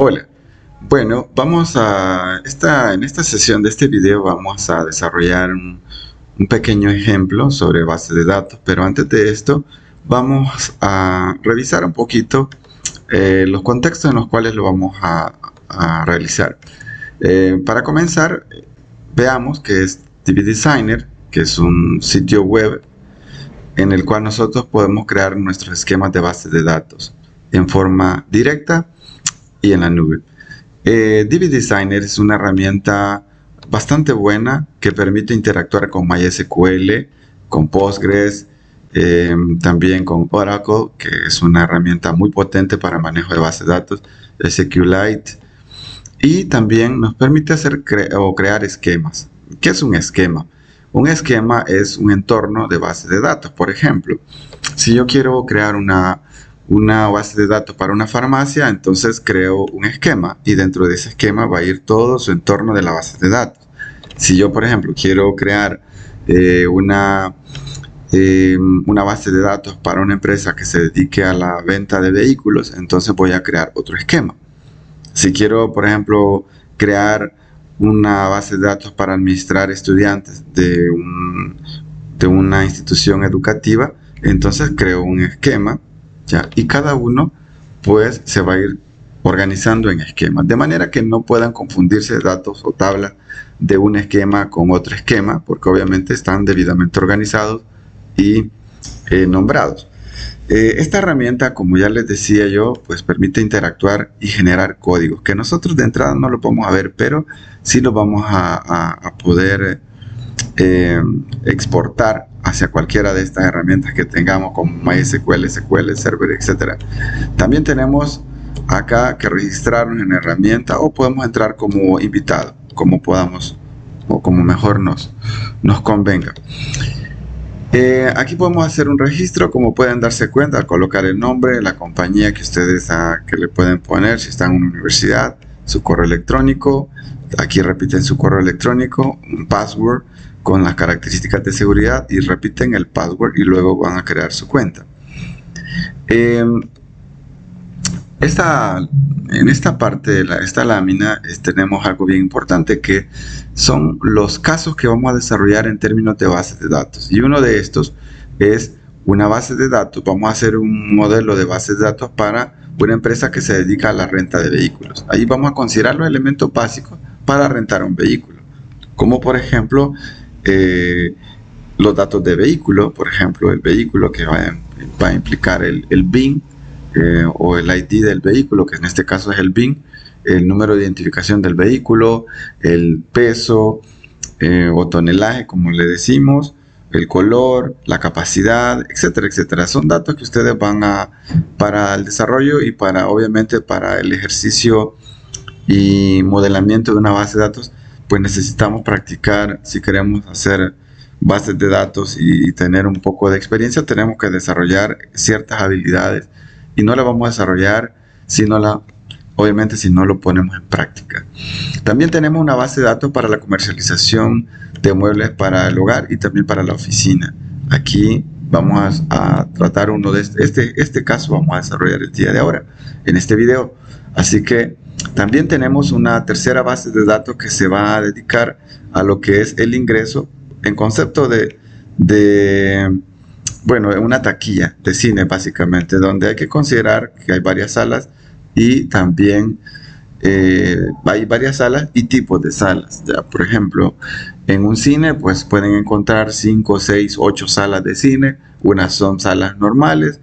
Hola, bueno, en esta sesión de este video vamos a desarrollar un pequeño ejemplo sobre base de datos, pero antes de esto vamos a revisar un poquito los contextos en los cuales lo vamos a realizar. Para comenzar, veamos que es DB Designer, que es un sitio web en el cual nosotros podemos crear nuestros esquemas de base de datos en forma directa y en la nube. DB Designer es una herramienta bastante buena que permite interactuar con MySQL, con Postgres, también con Oracle, que es una herramienta muy potente para manejo de base de datos, SQLite, y también nos permite hacer crear esquemas. ¿Qué es un esquema? Un esquema es un entorno de base de datos. Por ejemplo, si yo quiero crear una base de datos para una farmacia, entonces creo un esquema y dentro de ese esquema va a ir todo su entorno de la base de datos. Si yo, por ejemplo, quiero crear una base de datos para una empresa que se dedique a la venta de vehículos, entonces voy a crear otro esquema. Si quiero, por ejemplo, crear una base de datos para administrar estudiantes de una institución educativa, entonces creo un esquema, ¿ya? Y cada uno pues se va a ir organizando en esquemas, de manera que no puedan confundirse datos o tablas de un esquema con otro esquema, porque obviamente están debidamente organizados y nombrados. Esta herramienta, como ya les decía yo, pues permite interactuar y generar códigos, que nosotros de entrada no lo vamos a ver, pero sí lo vamos a poder exportar hacia cualquiera de estas herramientas que tengamos, como MySQL, SQL Server, etc. También tenemos acá que registrarnos en la herramienta o podemos entrar como invitado, como podamos o como mejor nos convenga. Aquí podemos hacer un registro, como pueden darse cuenta, al colocar el nombre, la compañía que ustedes que le pueden poner, si están en una universidad, su correo electrónico, aquí repiten su correo electrónico, un password con las características de seguridad y repiten el password y luego van a crear su cuenta. En esta parte de esta lámina tenemos algo bien importante, que son los casos que vamos a desarrollar en términos de bases de datos, y uno de estos es una base de datos. Vamos a hacer un modelo de base de datos para una empresa que se dedica a la renta de vehículos. Ahí vamos a considerar los elementos básicos para rentar un vehículo, como por ejemplo los datos de vehículo, por ejemplo el vehículo que va a implicar el BIN, o el ID del vehículo, que en este caso es el BIN, el número de identificación del vehículo, el peso o tonelaje, como le decimos, el color, la capacidad, etcétera, etcétera. Son datos que ustedes para el desarrollo y obviamente para el ejercicio y modelamiento de una base de datos, pues necesitamos practicar. Si queremos hacer bases de datos y tener un poco de experiencia, tenemos que desarrollar ciertas habilidades, y no la vamos a desarrollar obviamente si no lo ponemos en práctica. También tenemos una base de datos para la comercialización de muebles para el hogar y también para la oficina. Aquí vamos a tratar uno de este caso, vamos a desarrollar el día de ahora en este video. Así que también tenemos una tercera base de datos que se va a dedicar a lo que es el ingreso en concepto bueno, una taquilla de cine, básicamente, donde hay que considerar que hay varias salas y también hay varias salas y tipos de salas. Ya, por ejemplo, en un cine pues pueden encontrar 5, 6, 8 salas de cine. Unas son salas normales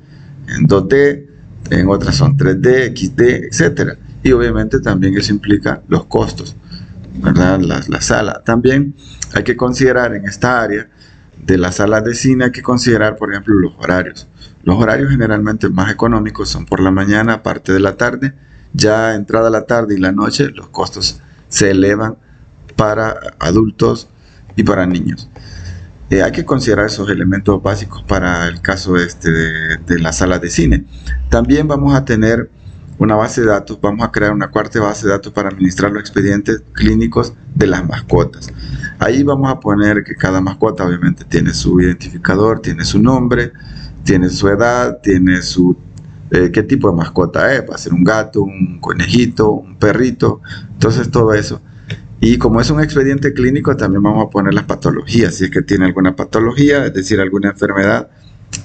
en 2D, en otras son 3D, XD, etcétera. Y obviamente también eso implica los costos, ¿verdad? La sala. También hay que considerar en esta área de las salas de cine, hay que considerar, por ejemplo, los horarios. Los horarios generalmente más económicos son por la mañana, aparte de la tarde. Ya entrada la tarde y la noche, los costos se elevan para adultos y para niños. Hay que considerar esos elementos básicos para el caso de la sala de cine. También vamos a tener una base de datos, vamos a crear una cuarta base de datos para administrar los expedientes clínicos de las mascotas. Ahí vamos a poner que cada mascota obviamente tiene su identificador, tiene su nombre, tiene su edad, tiene su qué tipo de mascota es, va a ser un gato, un conejito, un perrito, entonces todo eso. Y como es un expediente clínico, también vamos a poner las patologías, si es que tiene alguna patología, es decir, alguna enfermedad,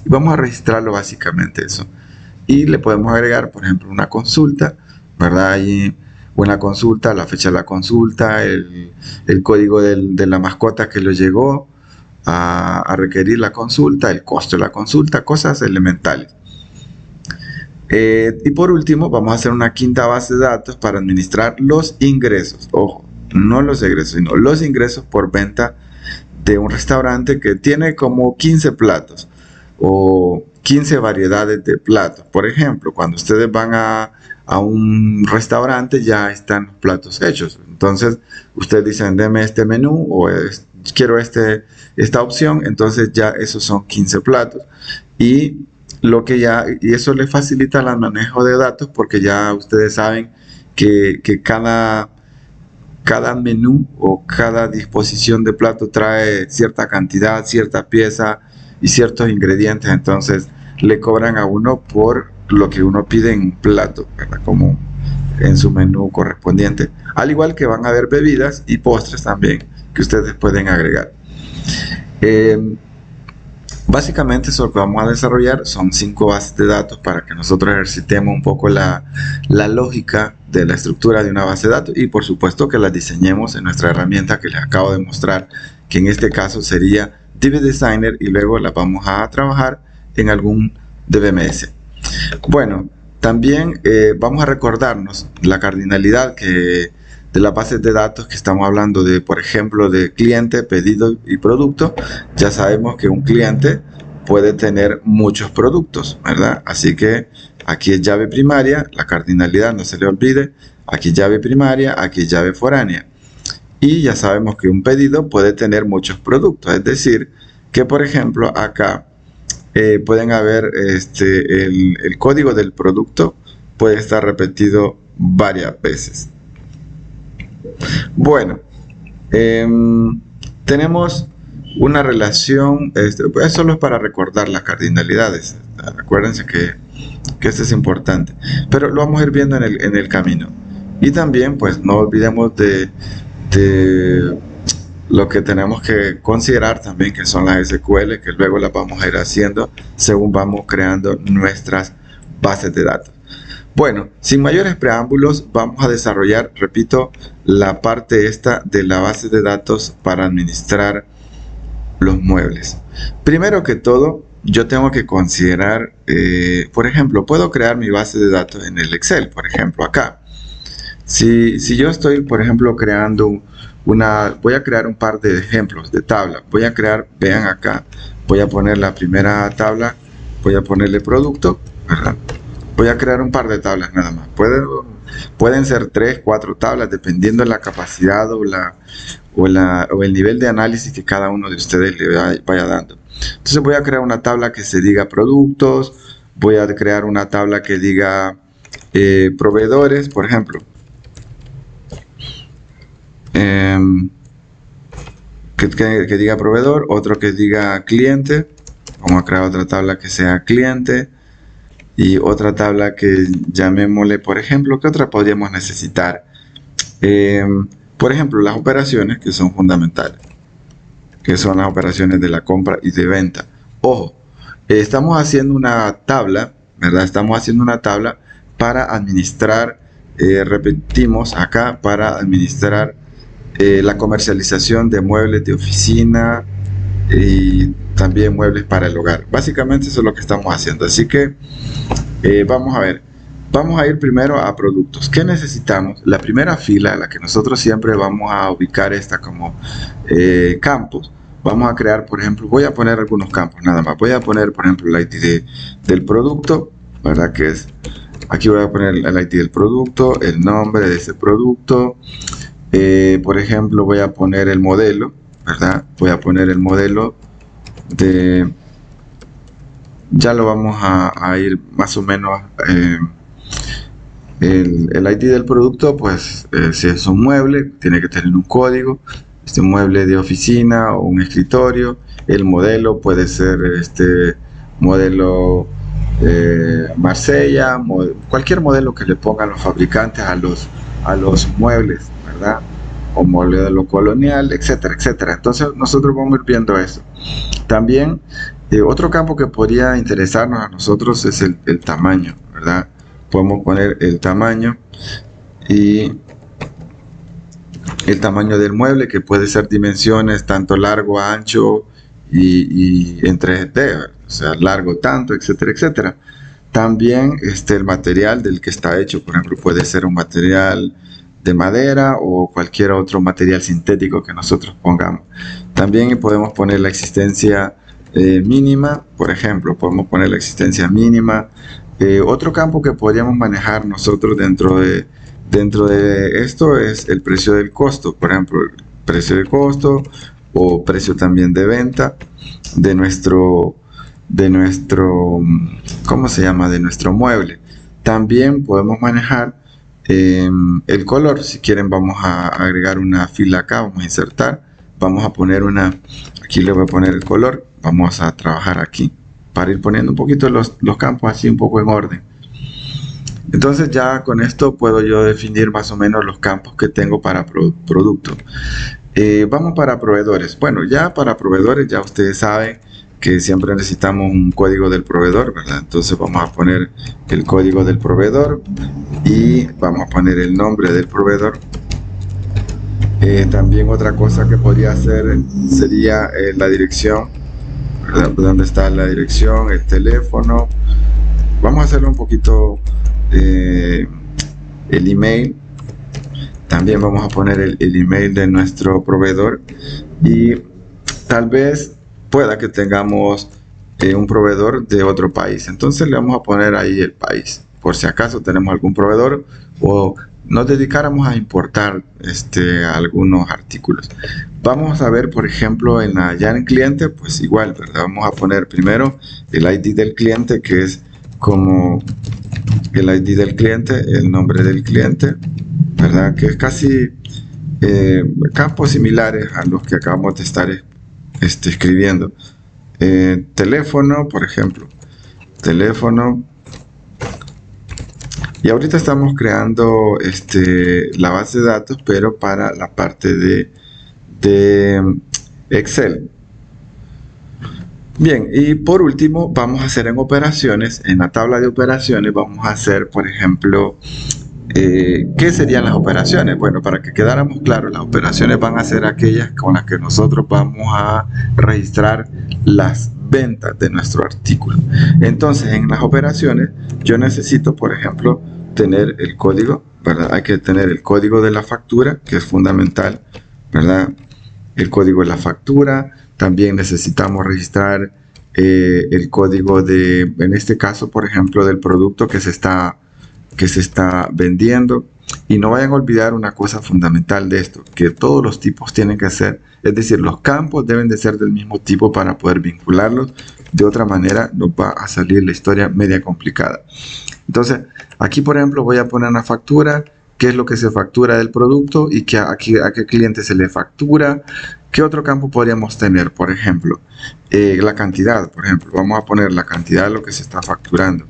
y vamos a registrarlo básicamente eso. Y le podemos agregar, por ejemplo, una consulta, ¿verdad? Y una consulta, la fecha de la consulta, el código de la mascota que le llegó a requerir la consulta, el costo de la consulta, cosas elementales. Y por último, vamos a hacer una quinta base de datos para administrar los ingresos. Ojo, no los egresos, sino los ingresos por venta de un restaurante que tiene como 15 platos o 15 variedades de platos. Por ejemplo, cuando ustedes van a un restaurante ya están los platos hechos. Entonces, ustedes dicen, deme este menú o quiero esta opción. Entonces ya esos son 15 platos. Y eso les facilita el manejo de datos porque ya ustedes saben que cada menú o cada disposición de plato trae cierta cantidad, cierta pieza y ciertos ingredientes. Entonces le cobran a uno por lo que uno pide en plato, ¿verdad? Como en su menú correspondiente. Al igual que van a haber bebidas y postres también que ustedes pueden agregar. Básicamente eso lo que vamos a desarrollar son 5 bases de datos para que nosotros ejercitemos un poco la lógica de la estructura de una base de datos y por supuesto que las diseñemos en nuestra herramienta que les acabo de mostrar, que en este caso sería DB Designer, y luego la vamos a trabajar en algún DBMS. Bueno, también vamos a recordarnos la cardinalidad de las bases de datos que estamos hablando de, por ejemplo, de cliente, pedido y producto. Ya sabemos que un cliente puede tener muchos productos, ¿verdad? Así que aquí es llave primaria, la cardinalidad no se le olvide, aquí llave primaria, aquí llave foránea. Y ya sabemos que un pedido puede tener muchos productos, es decir, que por ejemplo acá pueden haber el código del producto puede estar repetido varias veces. Bueno, tenemos una relación, pues solo es para recordar las cardinalidades. Acuérdense que esto es importante, pero lo vamos a ir viendo en el camino. Y también, pues no olvidemos de lo que tenemos que considerar también, que son las SQL, que luego las vamos a ir haciendo según vamos creando nuestras bases de datos. Bueno, sin mayores preámbulos, vamos a desarrollar, repito, la parte esta de la base de datos para administrar los muebles. Primero que todo, yo tengo que considerar, por ejemplo, puedo crear mi base de datos en el Excel, por ejemplo, acá. Si yo estoy, por ejemplo, creando voy a crear un par de ejemplos de tabla. Voy a crear, vean acá, voy a poner la primera tabla, voy a ponerle producto, ¿verdad? Voy a crear un par de tablas nada más. Pueden ser 3, 4 tablas dependiendo de la capacidad o el nivel de análisis que cada uno de ustedes le vaya dando. Entonces voy a crear una tabla que se diga productos, voy a crear una tabla que diga proveedores, por ejemplo. Que diga proveedor, otro que diga cliente. Vamos a crear otra tabla que sea cliente y otra tabla que llamémosle, por ejemplo, ¿qué otra podríamos necesitar? Por ejemplo, las operaciones, que son fundamentales, que son las operaciones de la compra y de venta. Ojo, estamos haciendo una tabla, ¿verdad? Estamos haciendo una tabla para administrar, repetimos acá, para administrar la comercialización de muebles de oficina y también muebles para el hogar. Básicamente eso es lo que estamos haciendo. Así que vamos a ver. Vamos a ir primero a productos. ¿Qué necesitamos? La primera fila, la que nosotros siempre vamos a ubicar esta como campos. Vamos a crear, por ejemplo, voy a poner algunos campos nada más. Voy a poner, por ejemplo, el ID del producto, ¿verdad? Que es, aquí voy a poner el ID del producto, el nombre de ese producto. Por ejemplo, voy a poner el modelo, ¿verdad? Voy a poner el modelo de... Ya lo vamos a ir más o menos... el ID del producto, pues si es un mueble, tiene que tener un código. Un mueble de oficina o un escritorio. El modelo puede ser modelo Marsella, cualquier modelo que le pongan los fabricantes a los muebles, ¿verdad? O modelo colonial, etcétera, etcétera. Entonces nosotros vamos a ir viendo eso. También otro campo que podría interesarnos a nosotros es el tamaño, ¿verdad? Podemos poner el tamaño y el tamaño del mueble, que puede ser dimensiones tanto largo, ancho y en 3D, o sea, largo tanto, etcétera, etcétera. También el material del que está hecho, por ejemplo, puede ser un material de madera o cualquier otro material sintético que nosotros pongamos. También podemos poner la existencia mínima, por ejemplo, podemos poner la existencia mínima. Otro campo que podríamos manejar nosotros dentro de esto es el precio del costo, por ejemplo, el precio de costo o precio también de venta de nuestro, ¿cómo se llama? De nuestro mueble. También podemos manejar el color. Si quieren, vamos a agregar una fila acá, vamos a insertar, vamos a poner aquí le voy a poner el color, vamos a trabajar aquí para ir poniendo un poquito los campos así un poco en orden. Entonces ya con esto puedo yo definir más o menos los campos que tengo para producto. Vamos para proveedores. Bueno, ya para proveedores ya ustedes saben que siempre necesitamos un código del proveedor, ¿verdad? Entonces vamos a poner el código del proveedor y vamos a poner el nombre del proveedor. También otra cosa que podría hacer sería la dirección, ¿verdad? ¿Dónde está la dirección? El teléfono. Vamos a hacerlo un poquito el email. También vamos a poner el email de nuestro proveedor y tal vez pueda que tengamos un proveedor de otro país. Entonces le vamos a poner ahí el país, por si acaso tenemos algún proveedor o nos dedicáramos a importar algunos artículos. Vamos a ver, por ejemplo, ya en cliente, pues igual, ¿verdad? Vamos a poner primero el ID del cliente, que es como el ID del cliente, el nombre del cliente, ¿verdad? Que es casi campos similares a los que acabamos de estar escribiendo. Teléfono, por ejemplo, teléfono. Y ahorita estamos creando la base de datos, pero para la parte de Excel. Bien, y por último vamos a hacer en operaciones, en la tabla de operaciones vamos a hacer, por ejemplo, ¿qué serían las operaciones? Bueno, para que quedáramos claros, las operaciones van a ser aquellas con las que nosotros vamos a registrar las ventas de nuestro artículo. Entonces, en las operaciones, yo necesito, por ejemplo, tener el código, ¿verdad? Hay que tener el código de la factura, que es fundamental, ¿verdad? El código de la factura. También necesitamos registrar el código en este caso, por ejemplo, del producto que se está vendiendo. Y no vayan a olvidar una cosa fundamental de esto, que todos los tipos tienen que ser, es decir, los campos deben de ser del mismo tipo para poder vincularlos. De otra manera nos va a salir la historia media complicada. Entonces, aquí por ejemplo voy a poner una factura, qué es lo que se factura del producto y a qué cliente se le factura. ¿Qué otro campo podríamos tener? Por ejemplo, la cantidad, por ejemplo, vamos a poner la cantidad de lo que se está facturando.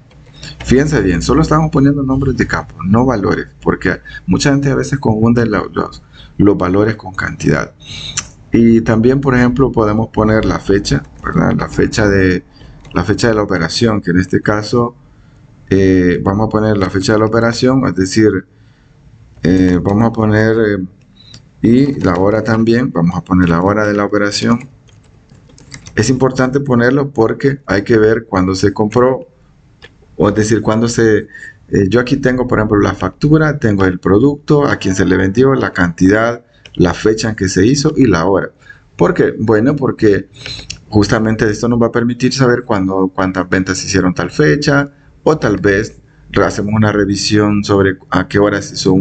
Fíjense bien, solo estamos poniendo nombres de campos, no valores, porque mucha gente a veces confunde los valores con cantidad. Y también, por ejemplo, podemos poner la fecha, ¿verdad? La fecha de la operación, que en este caso vamos a poner la fecha de la operación, es decir, vamos a poner y la hora también, vamos a poner la hora de la operación. Es importante ponerlo porque hay que ver cuándo se compró, o es decir, cuando yo aquí tengo, por ejemplo, la factura, tengo el producto, a quién se le vendió, la cantidad, la fecha en que se hizo y la hora. ¿Por qué? Bueno, porque justamente esto nos va a permitir saber cuántas ventas se hicieron tal fecha, o tal vez hacemos una revisión sobre a qué hora se hizo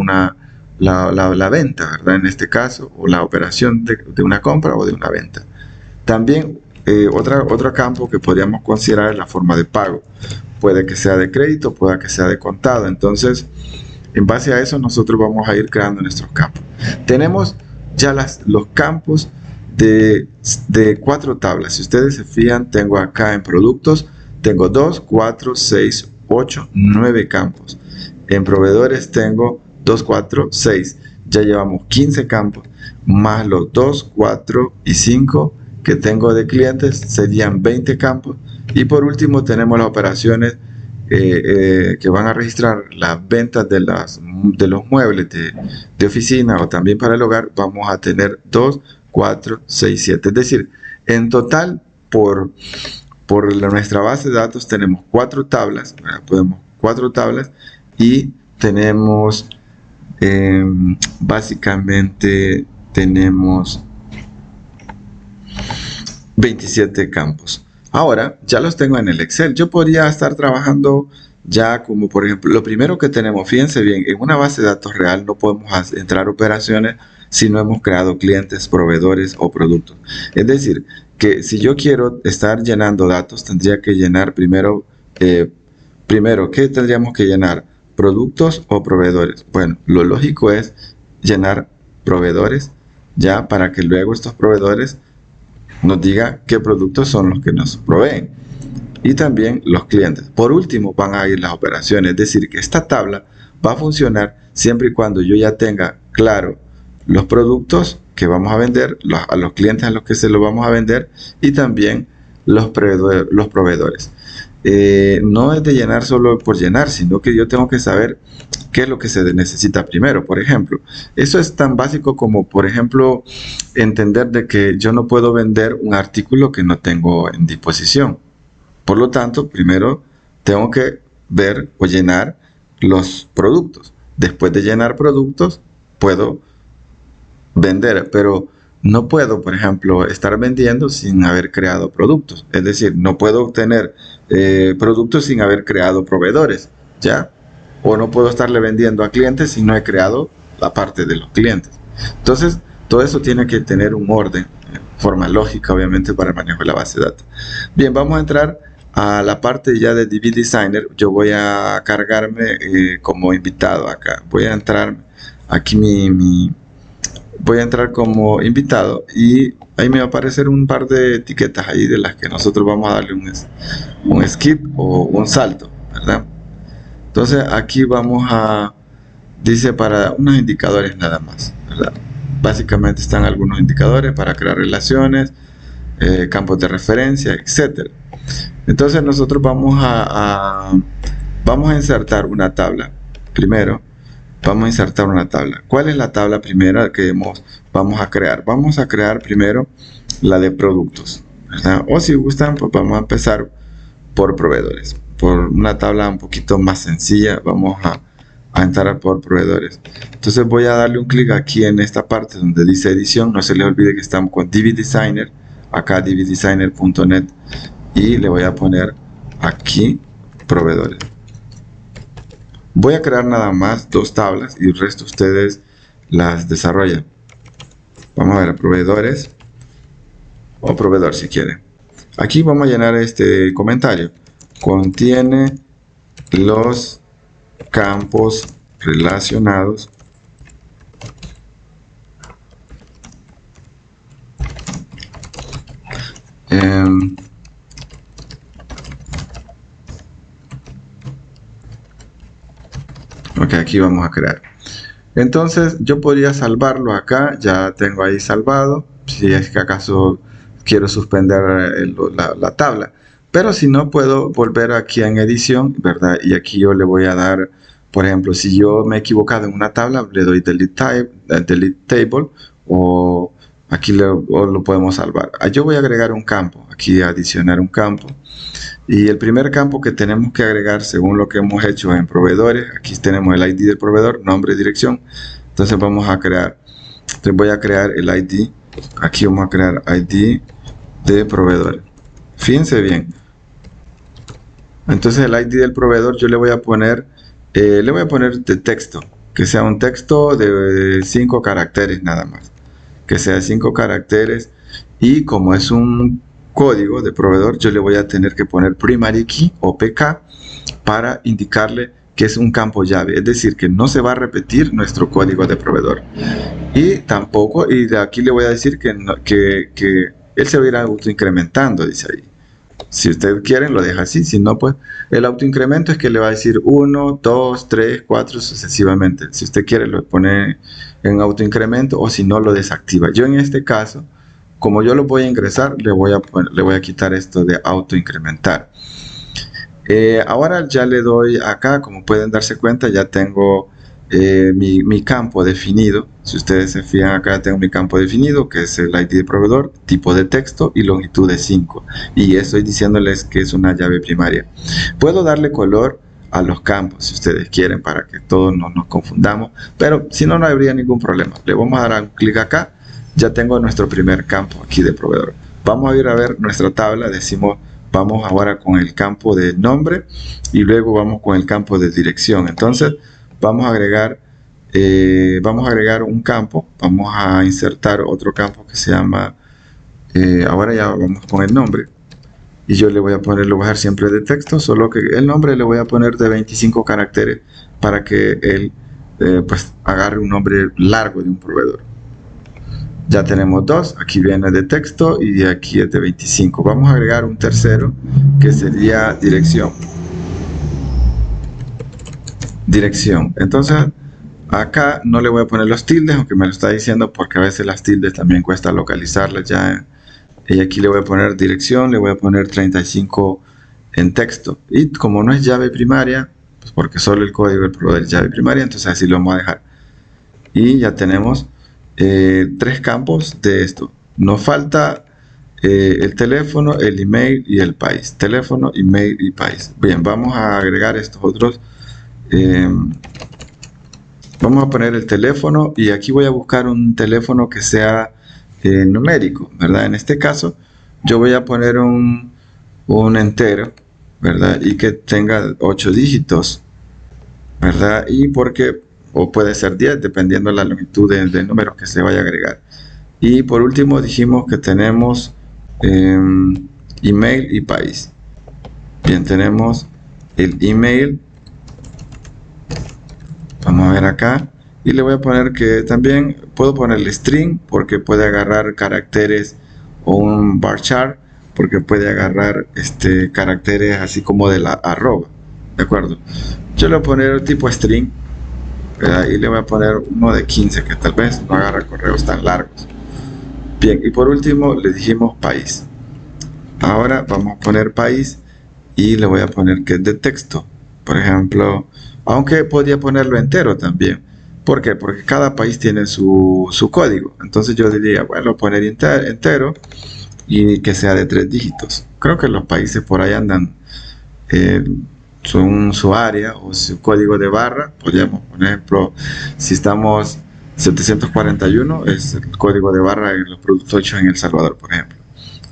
la venta, ¿verdad? En este caso, o la operación de una compra o de una venta. También otro campo que podríamos considerar es la forma de pago. Puede que sea de crédito, puede que sea de contado. Entonces, en base a eso, nosotros vamos a ir creando nuestros campos. Tenemos ya los campos de 4 tablas. Si ustedes se fijan, tengo acá en productos, tengo 2, 4, 6, 8, 9 campos. En proveedores tengo 2, 4, 6. Ya llevamos 15 campos, más los 2, 4 y 5 que tengo de clientes, serían 20 campos. Y por último tenemos las operaciones que van a registrar las ventas de los muebles de oficina o también para el hogar. Vamos a tener 2, 4, 6, 7. Es decir, en total por nuestra base de datos tenemos 4 tablas, podemos 4 tablas y tenemos básicamente tenemos 27 campos. Ahora ya los tengo en el Excel. Yo podría estar trabajando ya como por ejemplo, lo primero que tenemos, fíjense bien, en una base de datos real no podemos entrar operaciones si no hemos creado clientes, proveedores o productos. Es decir, que si yo quiero estar llenando datos, tendría que llenar primero, ¿qué tendríamos que llenar? ¿Productos o proveedores? Bueno, lo lógico es llenar proveedores, ya para que luego estos proveedores nos diga qué productos son los que nos proveen. Y también los clientes. Por último van a ir las operaciones, es decir, que esta tabla va a funcionar siempre y cuando yo ya tenga claro los productos que vamos a vender, a los clientes a los que se los vamos a vender y también los proveedores. No es de llenar solo por llenar, sino que yo tengo que saber qué es lo que se necesita primero. Por ejemplo, eso es tan básico como, por ejemplo, entender de que yo no puedo vender un artículo que no tengo en disposición. Por lo tanto, primero tengo que ver o llenar los productos. Después de llenar productos, puedo vender, pero no puedo, por ejemplo, estar vendiendo sin haber creado productos. Es decir, no puedo obtener productos sin haber creado proveedores, ¿ya? O no puedo estarle vendiendo a clientes si no he creado la parte de los clientes. Entonces, todo eso tiene que tener un orden, forma lógica, obviamente, para el manejo de la base de datos. Bien, vamos a entrar a la parte ya de DB Designer. Yo voy a cargarme como invitado acá. Voy a entrar aquí voy a entrar como invitado y ahí me va a aparecer un par de etiquetas ahí de las que nosotros vamos a darle un skip o un salto, ¿verdad? Entonces aquí vamos a, dice para unos indicadores nada más, ¿verdad? Básicamente están algunos indicadores para crear relaciones, campos de referencia, etcétera. Entonces nosotros vamos a insertar una tabla. Primero vamos a insertar una tabla. ¿Cuál es la tabla primera que vamos a crear? Vamos a crear primero la de productos, ¿verdad? O si gustan, pues vamos a empezar por proveedores. Por una tabla un poquito más sencilla, vamos a entrar por proveedores. Entonces voy a darle un clic aquí en esta parte donde dice edición. No se les olvide que estamos con DB Designer, acá dbdesigner.net, y le voy a poner aquí proveedores. Voy a crear nada más 2 tablas y el resto ustedes las desarrollan. Vamos a ver proveedores o proveedor si quieren. Aquí vamos a llenar este comentario. Contiene los campos relacionados ok, aquí vamos a crear. Entonces yo podría salvarlo acá, ya tengo ahí salvado, si es que acaso quiero suspender la tabla. Pero si no, puedo volver aquí en edición, ¿verdad? Y aquí yo le voy a dar, por ejemplo, si yo me he equivocado en una tabla, le doy delete table, o aquí lo podemos salvar. Yo voy a agregar un campo, aquí adicionar un campo. Y el primer campo que tenemos que agregar, según lo que hemos hecho en proveedores, aquí tenemos el ID del proveedor, nombre y dirección. Entonces vamos a crear, voy a crear el ID, aquí vamos a crear ID de proveedor. Fíjense bien. Entonces el ID del proveedor yo le voy a poner de texto, que sea un texto de 5 caracteres nada más, que sea 5 caracteres, y como es un código de proveedor, yo le voy a tener que poner primary key o PK para indicarle que es un campo llave, es decir, que no se va a repetir nuestro código de proveedor. Y tampoco, y de aquí le voy a decir que él se va a ir autoincrementando, dice ahí. Si usted quiere, lo deja así. Si no, pues el autoincremento es que le va a decir 1, 2, 3, 4 sucesivamente. Si usted quiere, lo pone en autoincremento, o si no, lo desactiva. Yo en este caso, como yo lo voy a ingresar, le voy a quitar esto de autoincrementar. Ahora ya le doy acá, como pueden darse cuenta, ya tengo mi campo definido. Si ustedes se fijan acá, tengo mi campo definido, que es el ID de proveedor, tipo de texto y longitud de 5. Y estoy diciéndoles que es una llave primaria. Puedo darle color a los campos, si ustedes quieren, para que todos no nos confundamos. Pero si no, no habría ningún problema. Le vamos a dar un clic acá. Ya tengo nuestro primer campo aquí de proveedor. Vamos a ir a ver nuestra tabla. Decimos, vamos ahora con el campo de nombre y luego vamos con el campo de dirección. Entonces vamos a agregar un campo, vamos a insertar otro campo que se llama, ahora ya vamos con el nombre, y yo le voy a poner, lo voy a dejar siempre de texto, solo que el nombre le voy a poner de 25 caracteres para que él pues agarre un nombre largo de un proveedor. Ya tenemos dos, aquí viene de texto y aquí es de 25. Vamos a agregar un tercero que sería dirección. Entonces acá no le voy a poner los tildes, aunque me lo está diciendo porque a veces las tildes también cuesta localizarlas ya. Y aquí le voy a poner dirección, le voy a poner 35 en texto. Y como no es llave primaria, pues porque solo el código del proveedor es llave primaria, entonces así lo vamos a dejar. Y ya tenemos 3 campos de esto. Nos falta el teléfono, el email y el país. Teléfono, email y país. Bien, vamos a agregar estos otros. Vamos a poner el teléfono y aquí voy a buscar un teléfono que sea numérico, ¿verdad? En este caso yo voy a poner un entero, ¿verdad? Y que tenga 8 dígitos, ¿verdad? Y porque, o puede ser 10 dependiendo de la longitud del número que se vaya a agregar. Y por último dijimos que tenemos email y país. Bien, tenemos el email. Vamos a ver acá y le voy a poner que también puedo ponerle string porque puede agarrar caracteres, o un varchar porque puede agarrar caracteres así como de la arroba, ¿de acuerdo? Yo le voy a poner tipo string, ¿verdad? Y le voy a poner uno de 15 que tal vez no agarra correos tan largos. Bien, y por último le dijimos país. Ahora vamos a poner país y le voy a poner que es de texto, por ejemplo. Aunque podría ponerlo entero también. ¿Por qué? Porque cada país tiene su código. Entonces yo diría, bueno, poner entero y que sea de 3 dígitos. Creo que los países por ahí andan su área o su código de barra. Podríamos, por ejemplo, si estamos 741, es el código de barra en los productos hechos en El Salvador, por ejemplo.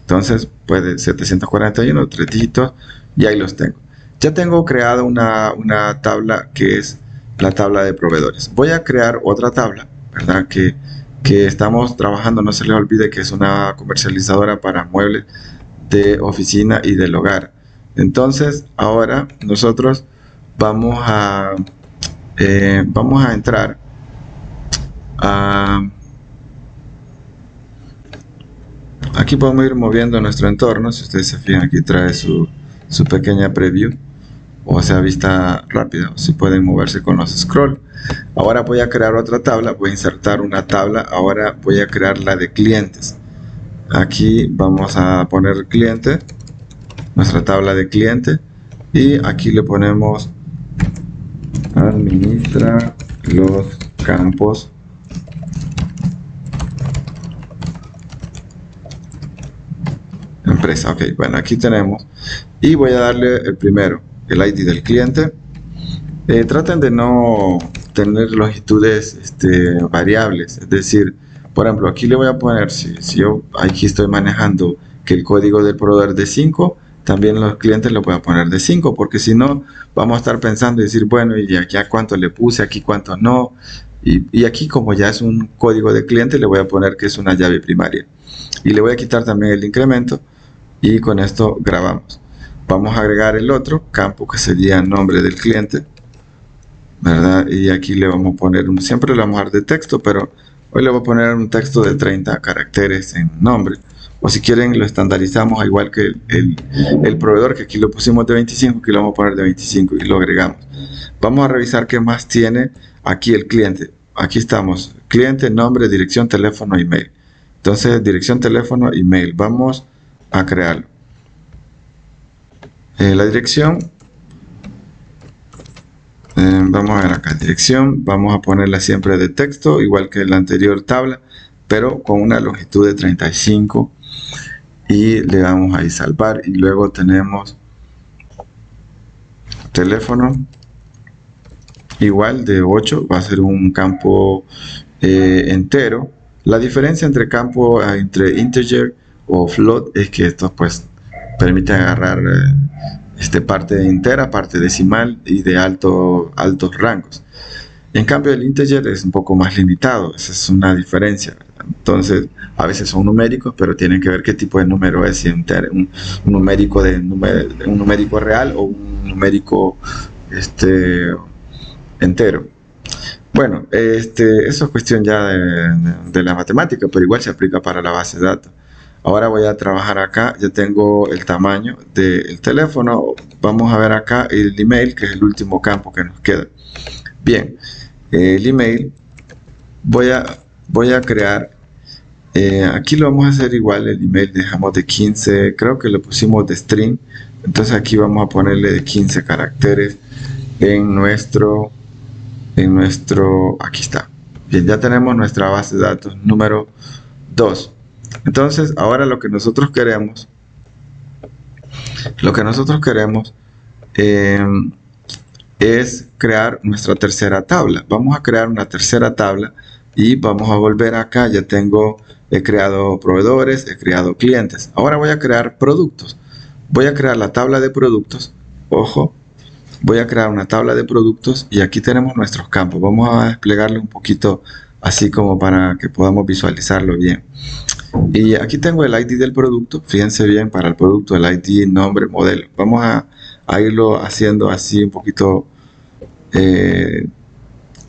Entonces, puede 741, 3 dígitos, y ahí los tengo. Ya tengo creado una tabla que es la tabla de proveedores. Voy a crear otra tabla, ¿verdad? Que estamos trabajando, no se les olvide que es una comercializadora para muebles de oficina y del hogar. Entonces, ahora nosotros vamos a entrar a... Aquí podemos ir moviendo nuestro entorno. Si ustedes se fijan, aquí trae su pequeña preview, o sea, vista rápida, si pueden moverse con los scroll. Ahora voy a crear otra tabla, voy a insertar una tabla, ahora voy a crear la de clientes. Aquí vamos a poner cliente, nuestra tabla de cliente, y aquí le ponemos administra los campos empresa. Ok, bueno, aquí tenemos, y voy a darle el primero, el ID del cliente. Traten de no tener longitudes variables, es decir, por ejemplo, aquí le voy a poner, si yo aquí estoy manejando que el código del proveedor es de 5, también los clientes lo voy a poner de 5, porque si no, vamos a estar pensando y decir, bueno, y aquí a cuánto le puse, aquí cuánto no, y aquí como ya es un código de cliente, le voy a poner que es una llave primaria, y le voy a quitar también el incremento, y con esto grabamos. Vamos a agregar el otro campo que sería nombre del cliente, ¿verdad? Y aquí le vamos a poner, siempre le vamos a dar de texto, pero hoy le voy a poner un texto de 30 caracteres en nombre. o si quieren lo estandarizamos igual que el proveedor, que aquí lo pusimos de 25, aquí lo vamos a poner de 25 y lo agregamos. Vamos a revisar qué más tiene aquí el cliente. Aquí estamos, cliente, nombre, dirección, teléfono, email. Entonces, dirección, teléfono, email. Vamos a crearlo. La dirección, vamos a ver acá, dirección, vamos a ponerla siempre de texto, igual que la anterior tabla, pero con una longitud de 35. Y le damos ahí salvar, y luego tenemos teléfono, igual de 8, va a ser un campo entero. La diferencia entre campo, entre integer o float, es que estos pues permiten agarrar parte entera, parte decimal y de altos rangos. En cambio el integer es un poco más limitado, esa es una diferencia. Entonces a veces son numéricos, pero tienen que ver qué tipo de número es, si un numérico un numérico real o un numérico entero. Bueno, eso es cuestión ya de la matemática, pero igual se aplica para la base de datos. Ahora voy a trabajar acá, ya tengo el tamaño del teléfono. Vamos a ver acá el email, que es el último campo que nos queda. Bien, el email voy a crear, aquí lo vamos a hacer igual, el email dejamos de 15, creo que lo pusimos de string, entonces aquí vamos a ponerle de 15 caracteres en nuestro, aquí está. Bien, ya tenemos nuestra base de datos número 2. Entonces ahora lo que nosotros queremos es crear nuestra tercera tabla. Vamos a crear una tercera tabla y vamos a volver acá. Ya he creado proveedores, he creado clientes. Ahora voy a crear productos. Voy a crear la tabla de productos. Ojo, voy a crear una tabla de productos y aquí tenemos nuestros campos. Vamos a desplegarlo un poquito así como para que podamos visualizarlo bien. Y aquí tengo el ID del producto. Fíjense bien, para el producto el ID, nombre, modelo. Vamos a irlo haciendo así un poquito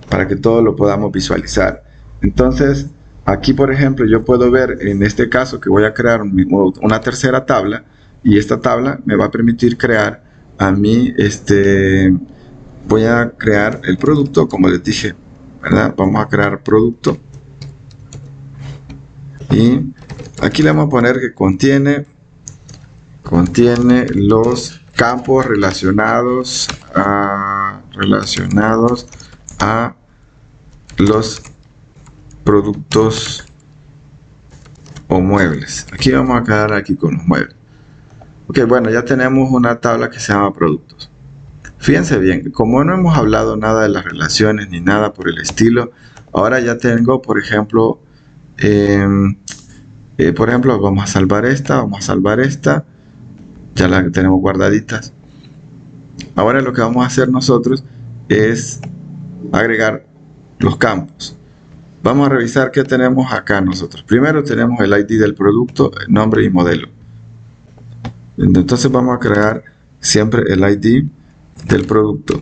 para que todo lo podamos visualizar. Entonces aquí por ejemplo yo puedo ver en este caso que voy a crear una tercera tabla, y esta tabla me va a permitir crear a mí voy a crear el producto, como les dije, ¿verdad? Vamos a crear producto y aquí le vamos a poner que contiene los campos relacionados a los productos o muebles. Aquí vamos a quedar aquí con los muebles. Ok, bueno, ya tenemos una tabla que se llama productos. Fíjense bien, como no hemos hablado nada de las relaciones ni nada por el estilo, ahora ya tengo, por ejemplo, vamos a salvar esta, ya la tenemos guardaditas. Ahora lo que vamos a hacer nosotros es agregar los campos. Vamos a revisar qué tenemos acá nosotros. Primero tenemos el ID del producto, el nombre y modelo. Entonces vamos a crear siempre el ID del producto,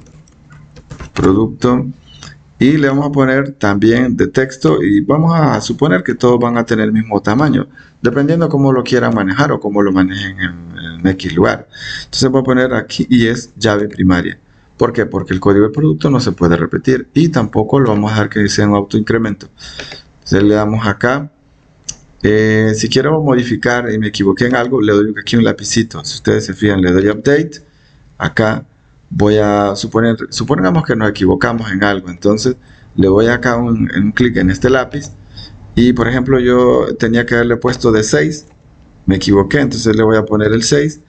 y le vamos a poner también de texto, y vamos a suponer que todos van a tener el mismo tamaño, dependiendo cómo lo quieran manejar o cómo lo manejen en X lugar. Entonces voy a poner aquí, y es llave primaria. ¿Por qué? Porque el código del producto no se puede repetir, y tampoco lo vamos a dejar que sea un autoincremento. Entonces le damos acá. Si quiero modificar y me equivoqué en algo, le doy aquí un lapicito. Si ustedes se fijan, le doy update. Acá voy a supongamos que nos equivocamos en algo, entonces le voy acá un clic en este lápiz, y por ejemplo yo tenía que haberle puesto de 6, me equivoqué, entonces le voy a poner el 6,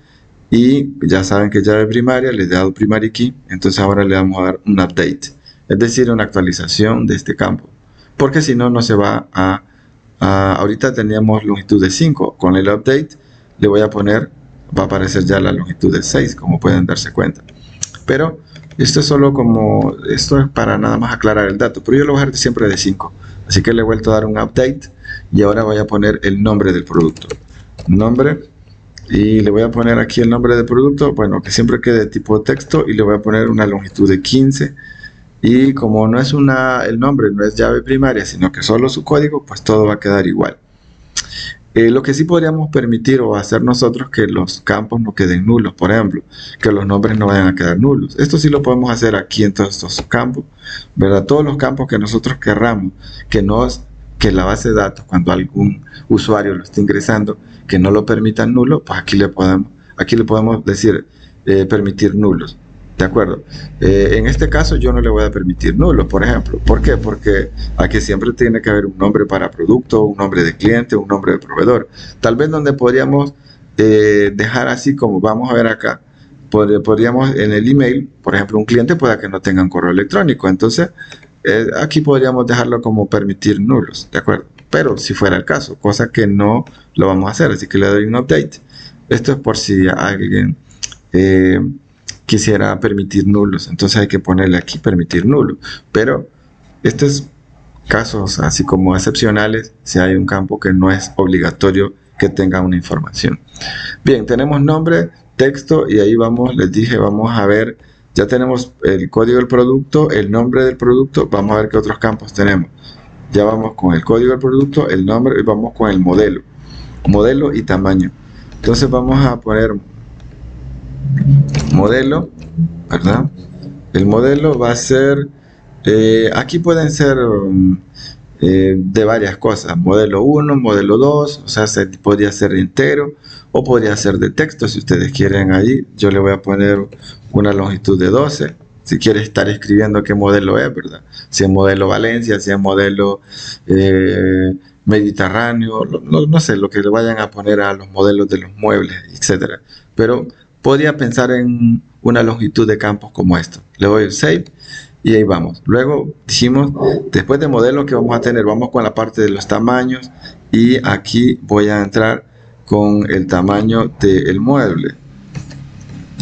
y ya saben que llave primaria, le he dado primary key, entonces ahora le vamos a dar un update, es decir, una actualización de este campo, porque si no, no se va ahorita teníamos longitud de 5, con el update le voy a poner, va a aparecer ya la longitud de 6, como pueden darse cuenta. Pero esto es para nada más aclarar el dato, pero yo lo voy a dejar siempre de 5, así que le he vuelto a dar un update, y ahora voy a poner el nombre del producto, y le voy a poner aquí el nombre del producto, bueno, que siempre quede tipo texto, y le voy a poner una longitud de 15, y como no es el nombre no es llave primaria, sino que solo su código, pues todo va a quedar igual. Lo que sí podríamos permitir o hacer nosotros que los campos no queden nulos, por ejemplo, que los nombres no vayan a quedar nulos. Esto sí lo podemos hacer aquí en todos estos campos, ¿verdad? Todos los campos que nosotros querramos, que la base de datos, cuando algún usuario lo esté ingresando, que no lo permitan nulo, pues aquí le podemos decir permitir nulos. ¿De acuerdo? En este caso yo no le voy a permitir nulos, por ejemplo. ¿Por qué? Porque aquí siempre tiene que haber un nombre para producto, un nombre de cliente, un nombre de proveedor. Tal vez donde podríamos dejar así como vamos a ver acá, podríamos en el email, por ejemplo, un cliente pueda que no tenga un correo electrónico. Entonces, aquí podríamos dejarlo como permitir nulos, ¿de acuerdo? Pero si fuera el caso, cosa que no lo vamos a hacer, así que le doy un update. Esto es por si alguien quisiera permitir nulos, entonces hay que ponerle aquí permitir nulo, pero estos casos así como excepcionales, si hay un campo que no es obligatorio que tenga una información. Bien, tenemos nombre, texto y ahí vamos, les dije, vamos a ver, ya tenemos el código del producto, el nombre del producto, vamos a ver qué otros campos tenemos. Ya vamos con el código del producto, el nombre y vamos con el modelo y tamaño. Entonces vamos a poner modelo, ¿verdad? El modelo va a ser, aquí pueden ser de varias cosas, modelo 1, modelo 2, o sea, podría ser entero o podría ser de texto si ustedes quieren ahí. Yo le voy a poner una longitud de 12, si quiere estar escribiendo qué modelo es, ¿verdad? Si es modelo Valencia, si es modelo Mediterráneo, no sé, lo que le vayan a poner a los modelos de los muebles, etcétera. Pero podría pensar en una longitud de campos como esto. Le doy Save y ahí vamos. Luego dijimos, después de modelo que vamos a tener, vamos con la parte de los tamaños y aquí voy a entrar con el tamaño del mueble.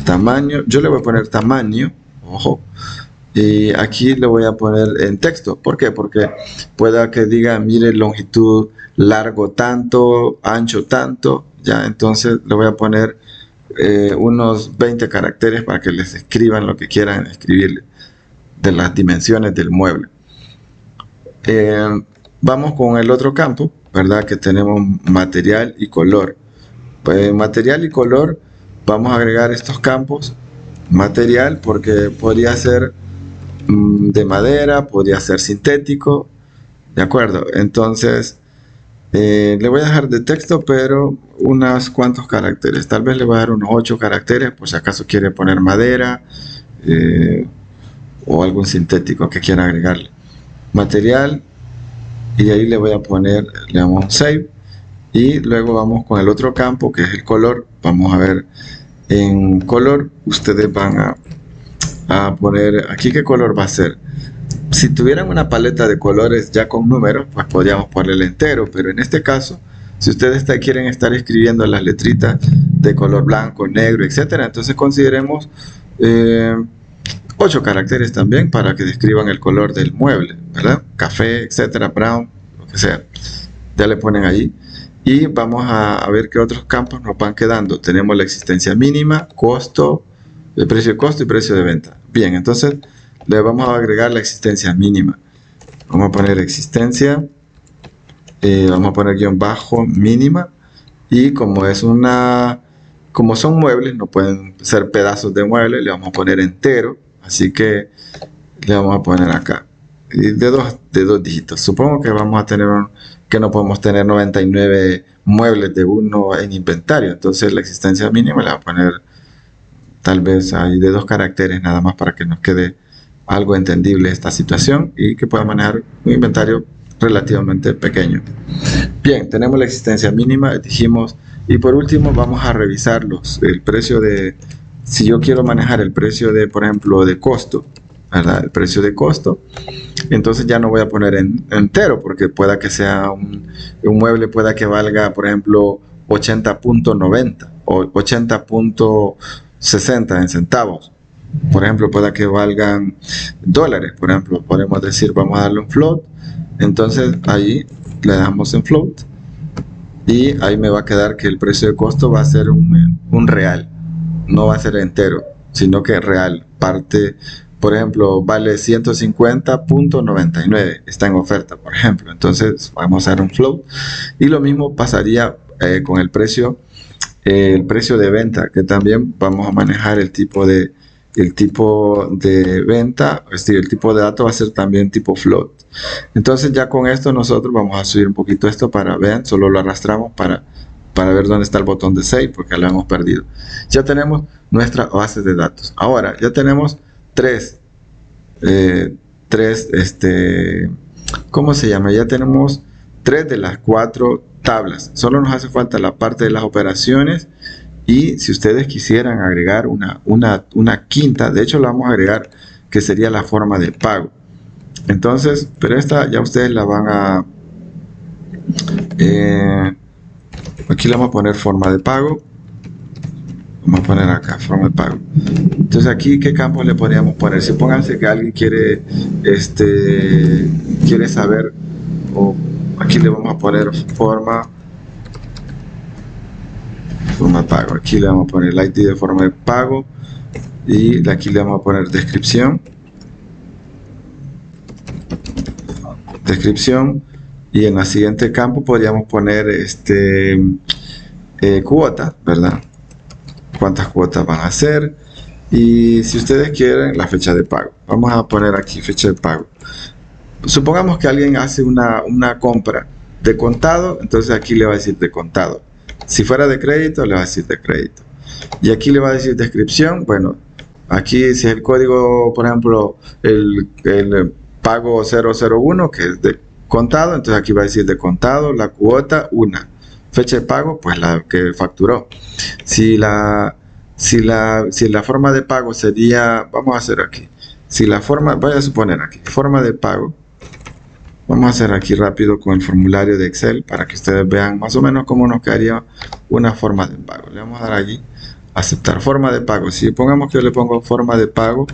Tamaño, yo le voy a poner tamaño, ojo, y aquí le voy a poner en texto. ¿Por qué? Porque pueda que diga, mire, longitud, largo tanto, ancho tanto, ya, entonces le voy a poner unos 20 caracteres para que les escriban lo que quieran escribirle de las dimensiones del mueble. Vamos con el otro campo, ¿verdad? Que tenemos material y color. Pues material y color, vamos a agregar estos campos. Material, porque podría ser de madera, podría ser sintético, ¿de acuerdo? Entonces, le voy a dejar de texto, pero unos cuantos caracteres. Tal vez le voy a dar unos 8 caracteres, por si acaso quiere poner madera o algún sintético que quiera agregarle. Material, y ahí le voy a poner, le damos un Save, y luego vamos con el otro campo que es el color. Vamos a ver en color, ustedes van a poner aquí qué color va a ser. Si tuvieran una paleta de colores ya con números, pues podríamos ponerle entero, pero en este caso, si ustedes quieren estar escribiendo las letritas de color blanco, negro, etcétera, entonces consideremos 8 caracteres también para que describan el color del mueble, ¿verdad? Café, etcétera, brown, lo que sea. Ya le ponen ahí. Y vamos a ver qué otros campos nos van quedando. Tenemos la existencia mínima, costo, el precio de costo y precio de venta. Bien, entonces le vamos a agregar la existencia mínima. Vamos a poner existencia, vamos a poner guión bajo mínima, y como son muebles, no pueden ser pedazos de mueble, le vamos a poner entero, así que le vamos a poner acá de dos dígitos. Supongo que vamos a tener que no podemos tener 99 muebles de uno en inventario, entonces la existencia mínima le vamos a poner tal vez ahí de 2 caracteres nada más para que nos quede algo entendible esta situación y que pueda manejar un inventario relativamente pequeño. Bien, tenemos la existencia mínima, dijimos, y por último vamos a revisar el precio de, si yo quiero manejar el precio de, por ejemplo, de costo, ¿verdad? El precio de costo, entonces ya no voy a poner entero, porque pueda que sea un mueble, pueda que valga, por ejemplo, 80.90 o 80.60 en centavos. Por ejemplo, pueda que valgan dólares, por ejemplo, podemos decir, vamos a darle un float, entonces ahí le damos en float y ahí me va a quedar que el precio de costo va a ser un real, no va a ser entero, sino que real, parte, por ejemplo, vale 150.99, está en oferta, por ejemplo, entonces vamos a dar un float, y lo mismo pasaría con el precio de venta, que también vamos a manejar el tipo de venta, es decir, el tipo de dato va a ser también tipo float. Entonces ya con esto nosotros vamos a subir un poquito esto para vean, solo lo arrastramos para ver dónde está el botón de save, porque lo hemos perdido. Ya tenemos nuestra base de datos. Ahora ya tenemos ¿cómo se llama? Ya tenemos 3 de las 4 tablas. Solo nos hace falta la parte de las operaciones, y si ustedes quisieran agregar una quinta, de hecho la vamos a agregar, que sería la forma de pago. Entonces, pero esta ya ustedes la van a aquí le vamos a poner forma de pago. Vamos a poner acá forma de pago. Entonces aquí, ¿qué campos le podríamos poner? Si pónganse que alguien quiere saber, o aquí le vamos a poner forma de pago. Aquí le vamos a poner el ID de forma de pago, y aquí le vamos a poner descripción, y en el siguiente campo podríamos poner cuotas, ¿verdad? Cuántas cuotas van a ser, y si ustedes quieren la fecha de pago. Vamos a poner aquí fecha de pago. Supongamos que alguien hace una compra de contado, entonces aquí le va a decir de contado. Si fuera de crédito, le va a decir de crédito. Y aquí le va a decir descripción. Bueno, aquí si es el código, por ejemplo, el pago 001, que es de contado, entonces aquí va a decir de contado, la cuota 1. Fecha de pago, pues la que facturó. Si la forma de pago sería, vamos a hacer aquí, si la forma, voy a suponer aquí, forma de pago, vamos a hacer aquí rápido con el formulario de Excel para que ustedes vean más o menos cómo nos quedaría una forma de pago. Le vamos a dar aquí, aceptar forma de pago. Si pongamos que yo le pongo forma de pago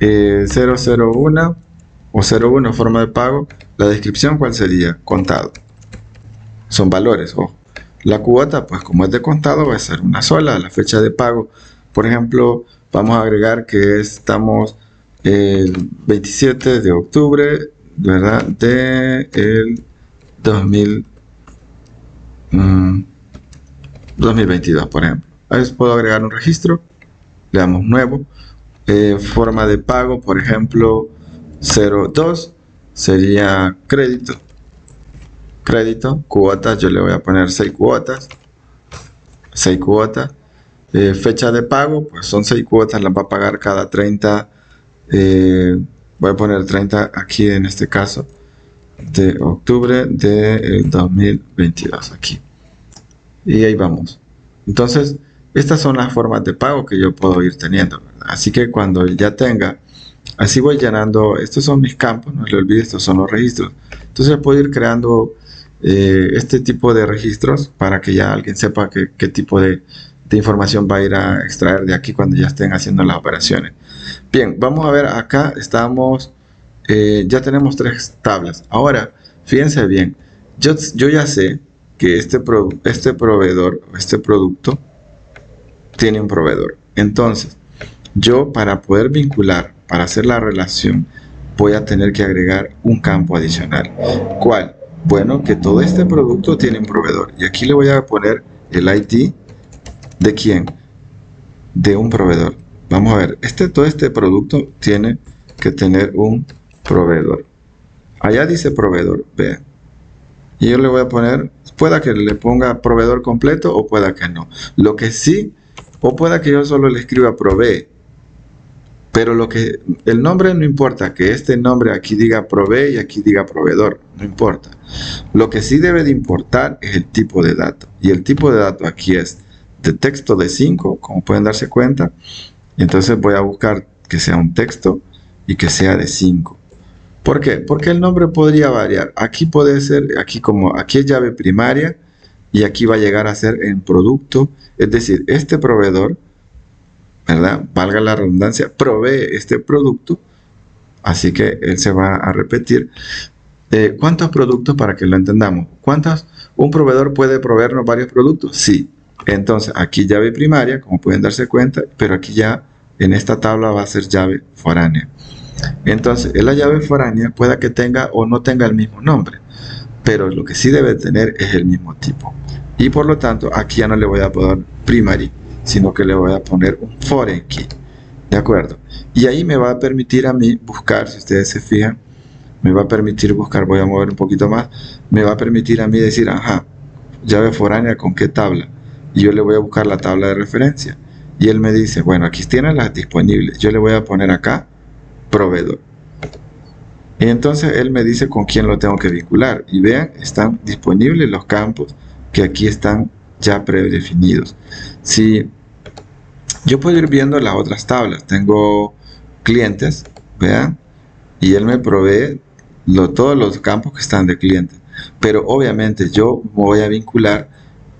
001 o 01 forma de pago, la descripción, ¿cuál sería? Contado. Son valores, ojo. La cuota, pues como es de contado, va a ser una sola. La fecha de pago, por ejemplo, vamos a agregar que estamos el 27 de octubre, ¿verdad? De el 2022, por ejemplo. Ahí puedo agregar un registro, le damos nuevo. Forma de pago, por ejemplo, 02 sería crédito. Cuotas, yo le voy a poner 6 cuotas. Fecha de pago, pues son 6 cuotas, las va a pagar cada 30. Voy a poner 30 aquí en este caso, de octubre de 2022 aquí. Y ahí vamos. Entonces, estas son las formas de pago que yo puedo ir teniendo, ¿verdad? Así que cuando ya tenga, así voy llenando, estos son mis campos, no le olvide, estos son los registros. Entonces puedo ir creando este tipo de registros para que ya alguien sepa qué tipo de información va a ir a extraer de aquí cuando ya estén haciendo las operaciones. Bien, vamos a ver acá, estamos, ya tenemos 3 tablas. Ahora, fíjense bien, yo ya sé que este proveedor, este producto, tiene un proveedor. Entonces, yo para poder vincular, para hacer la relación, voy a tener que agregar un campo adicional. ¿Cuál? Bueno, que todo este producto tiene un proveedor. Y aquí le voy a poner el ID de quién, de un proveedor. Vamos a ver, todo este producto tiene que tener un proveedor. Allá dice proveedor, vean. Y yo le voy a poner, pueda que le ponga proveedor completo o pueda que no. Lo que sí, o pueda que yo solo le escriba provee. Pero el nombre no importa, que este nombre aquí diga provee y aquí diga proveedor, no importa. Lo que sí debe de importar es el tipo de dato. Y el tipo de dato aquí es de texto de 5, como pueden darse cuenta. Entonces voy a buscar que sea un texto y que sea de 5. ¿Por qué? Porque el nombre podría variar. Aquí puede ser, aquí es llave primaria y aquí va a llegar a ser en producto. Es decir, este proveedor, ¿verdad? Valga la redundancia, provee este producto. Así que él se va a repetir. ¿Cuántos productos para que lo entendamos? ¿Un proveedor puede proveernos varios productos? Sí. Entonces aquí llave primaria, como pueden darse cuenta, pero aquí ya en esta tabla va a ser llave foránea. Entonces la llave foránea pueda que tenga o no tenga el mismo nombre, pero lo que sí debe tener es el mismo tipo. Y por lo tanto, aquí ya no le voy a poner primary, sino que le voy a poner un foreign key. ¿De acuerdo? Y ahí me va a permitir a mí buscar, si ustedes se fijan, me va a permitir buscar, voy a mover un poquito más, me va a permitir a mí decir, ajá, llave foránea con qué tabla. Y yo le voy a buscar la tabla de referencia. Y él me dice, bueno, aquí tienen las disponibles. Yo le voy a poner acá, proveedor. Y entonces él me dice con quién lo tengo que vincular. Y vean, están disponibles los campos que aquí están ya predefinidos. Si yo puedo ir viendo las otras tablas, tengo clientes, vean, y él me provee todos los campos que están de clientes. Pero obviamente yo voy a vincular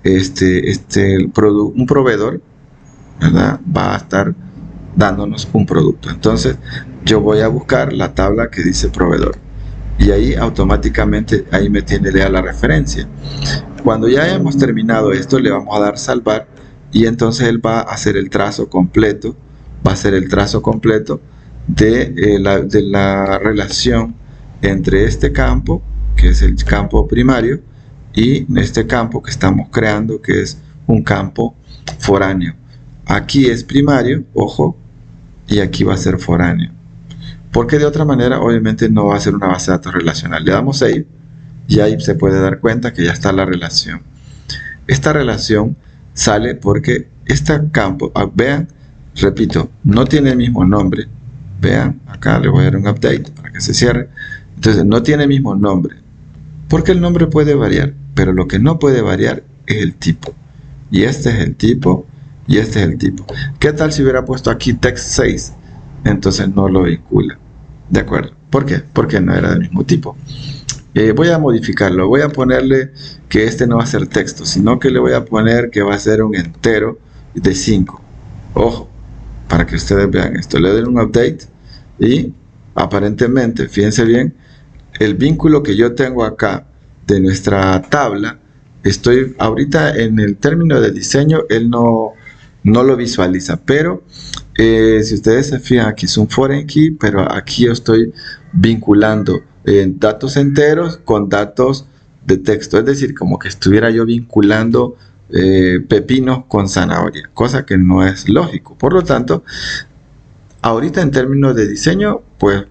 un proveedor, ¿verdad? Va a estar dándonos un producto. Entonces yo voy a buscar la tabla que dice proveedor y ahí automáticamente ahí me tiene ya la referencia. Cuando ya hayamos terminado esto, le vamos a dar salvar y entonces él va a hacer el trazo completo, de la relación entre este campo, que es el campo primario, y este campo que estamos creando, que es un campo foráneo. Aquí es primario, ojo, y aquí va a ser foráneo. Porque de otra manera, obviamente, no va a ser una base de datos relacional. Le damos Save y ahí se puede dar cuenta que ya está la relación. Esta relación sale porque este campo, vean, repito, no tiene el mismo nombre. Vean, acá le voy a dar un update para que se cierre. Entonces, no tiene el mismo nombre. Porque el nombre puede variar, pero lo que no puede variar es el tipo. Y este es el tipo, y este es el tipo. ¿Qué tal si hubiera puesto aquí text 6? Entonces no lo vincula. ¿De acuerdo? ¿Por qué? Porque no era del mismo tipo. Voy a modificarlo. Voy a ponerle que este no va a ser texto, sino que le voy a poner que va a ser un entero de 5. Ojo, para que ustedes vean esto. Le doy un update y aparentemente, fíjense bien, el vínculo que yo tengo acá de nuestra tabla, estoy ahorita en el término de diseño, él no lo visualiza, pero si ustedes se fijan, aquí es un foreign key, pero aquí yo estoy vinculando datos enteros con datos de texto, es decir, como que estuviera yo vinculando pepinos con zanahoria, cosa que no es lógico. Por lo tanto, ahorita en términos de diseño, pues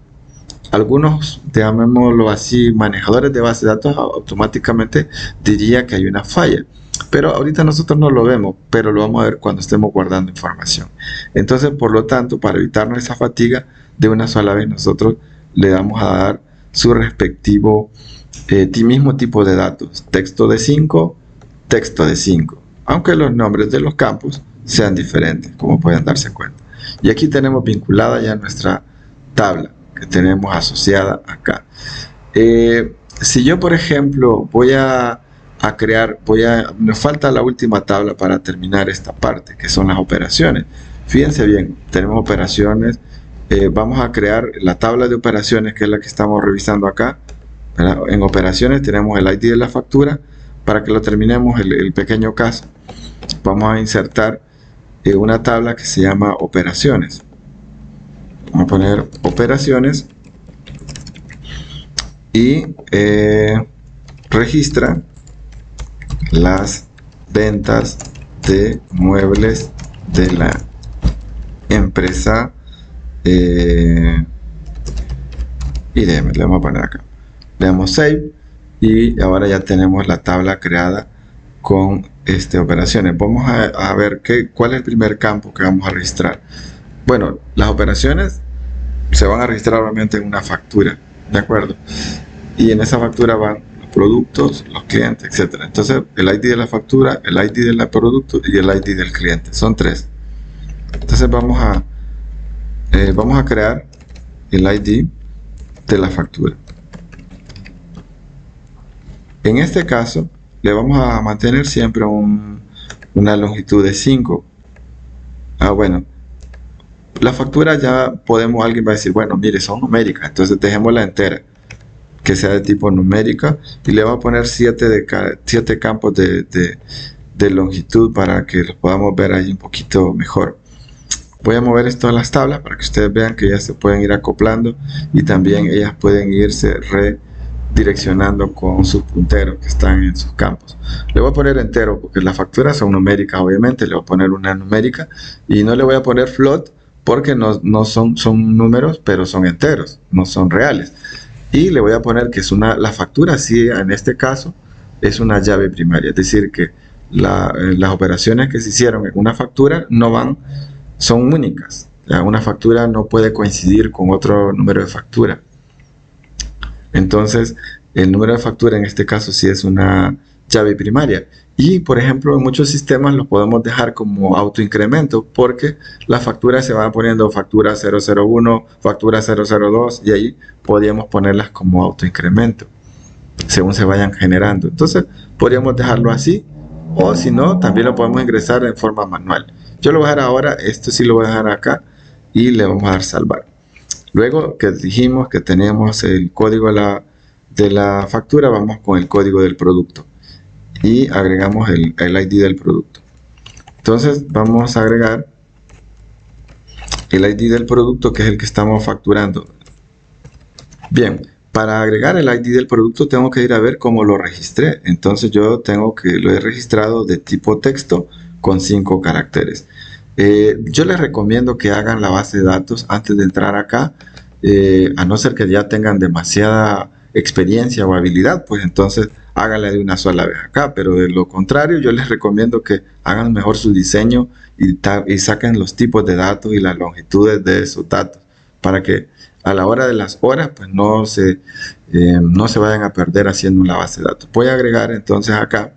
algunos, llamémoslo así, manejadores de base de datos automáticamente diría que hay una falla, pero ahorita nosotros no lo vemos, pero lo vamos a ver cuando estemos guardando información. Entonces, por lo tanto, para evitarnos esa fatiga, de una sola vez nosotros le vamos a dar su respectivo mismo tipo de datos, texto de 5, texto de 5, aunque los nombres de los campos sean diferentes, como pueden darse cuenta. Y aquí tenemos vinculada ya nuestra tabla que tenemos asociada acá. Si yo, por ejemplo, voy a crear, me falta la última tabla para terminar esta parte, que son las operaciones. Fíjense bien, tenemos operaciones, vamos a crear la tabla de operaciones, que es la que estamos revisando acá. En operaciones tenemos el ID de la factura. Para que lo terminemos el pequeño caso, vamos a insertar una tabla que se llama operaciones. Vamos a poner operaciones y registra las ventas de muebles de la empresa IDM. Le vamos a poner acá, le damos Save y ahora ya tenemos la tabla creada con operaciones. Vamos a ver cuál es el primer campo que vamos a registrar. Bueno, las operaciones se van a registrar obviamente en una factura, ¿de acuerdo? Y en esa factura van los productos, los clientes, etc. Entonces, el ID de la factura, el ID del producto y el ID del cliente. Son 3. Entonces, vamos a crear el ID de la factura. En este caso, le vamos a mantener siempre una longitud de 5. Bueno, la factura ya alguien va a decir, bueno, mire, son numéricas, entonces dejémosla entera, que sea de tipo numérica, y le voy a poner 7 campos de longitud para que los podamos ver ahí un poquito mejor. Voy a mover esto a las tablas para que ustedes vean que ya se pueden ir acoplando y también ellas pueden irse direccionando con sus punteros que están en sus campos. Le voy a poner entero porque las facturas son numéricas, obviamente. Le voy a poner una numérica y no le voy a poner float porque no son números, pero son enteros, no son reales. Y le voy a poner que es la factura, sí, en este caso, es una llave primaria. Es decir, que las operaciones que se hicieron en una factura son únicas. Una factura no puede coincidir con otro número de factura. Entonces, el número de factura en este caso sí es una llave primaria. Y, por ejemplo, en muchos sistemas lo podemos dejar como autoincremento porque la factura se va poniendo factura 001, factura 002 y ahí podríamos ponerlas como autoincremento según se vayan generando. Entonces, podríamos dejarlo así o si no, también lo podemos ingresar en forma manual. Yo lo voy a dejar ahora, esto sí lo voy a dejar acá y le vamos a dar salvar. Luego que dijimos que tenemos el código de la factura, vamos con el código del producto y agregamos el ID del producto. Entonces vamos a agregar el ID del producto, que es el que estamos facturando. Bien, para agregar el ID del producto tengo que ir a ver cómo lo registré. Entonces yo lo he registrado de tipo texto con 5 caracteres. Yo les recomiendo que hagan la base de datos antes de entrar acá, a no ser que ya tengan demasiada experiencia o habilidad, pues entonces háganla de una sola vez acá, pero de lo contrario yo les recomiendo que hagan mejor su diseño y saquen los tipos de datos y las longitudes de esos datos para que a la hora de las horas pues no se vayan a perder haciendo una base de datos. Voy a agregar entonces acá,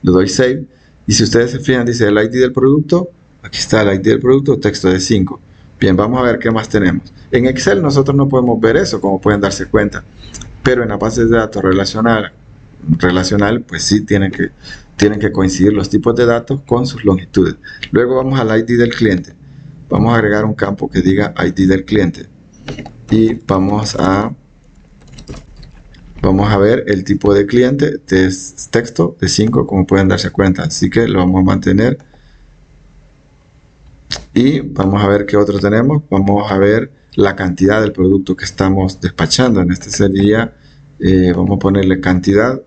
le doy save y si ustedes se fijan dice el ID del producto, aquí está el ID del producto, texto de 5. Bien, vamos a ver qué más tenemos. En Excel nosotros no podemos ver eso, como pueden darse cuenta, pero en la base de datos relacional pues sí tienen que coincidir los tipos de datos con sus longitudes. Luego vamos al ID del cliente. Vamos a agregar un campo que diga ID del cliente y vamos a ver el tipo de cliente de texto de 5, como pueden darse cuenta, así que lo vamos a mantener. Y vamos a ver qué otro tenemos. Vamos a ver la cantidad del producto que estamos despachando. En este sería, vamos a ponerle cantidad.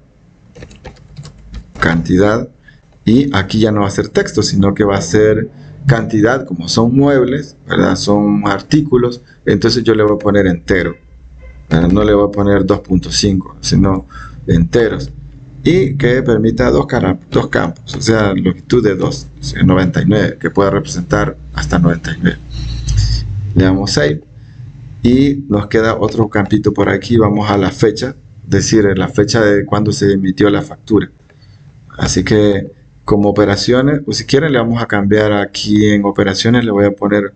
Y aquí ya no va a ser texto, sino que va a ser cantidad, como son muebles, ¿verdad? Son artículos. Entonces yo le voy a poner entero, ¿verdad? No le voy a poner 2.5, sino enteros. Y que permita dos campos, o sea, longitud de 2, o sea, 99, que pueda representar hasta 99. Le damos save y nos queda otro campito por aquí. Vamos a la fecha, es decir, la fecha de cuando se emitió la factura. Así que como operaciones, o si quieren le vamos a cambiar aquí en operaciones, le voy a poner,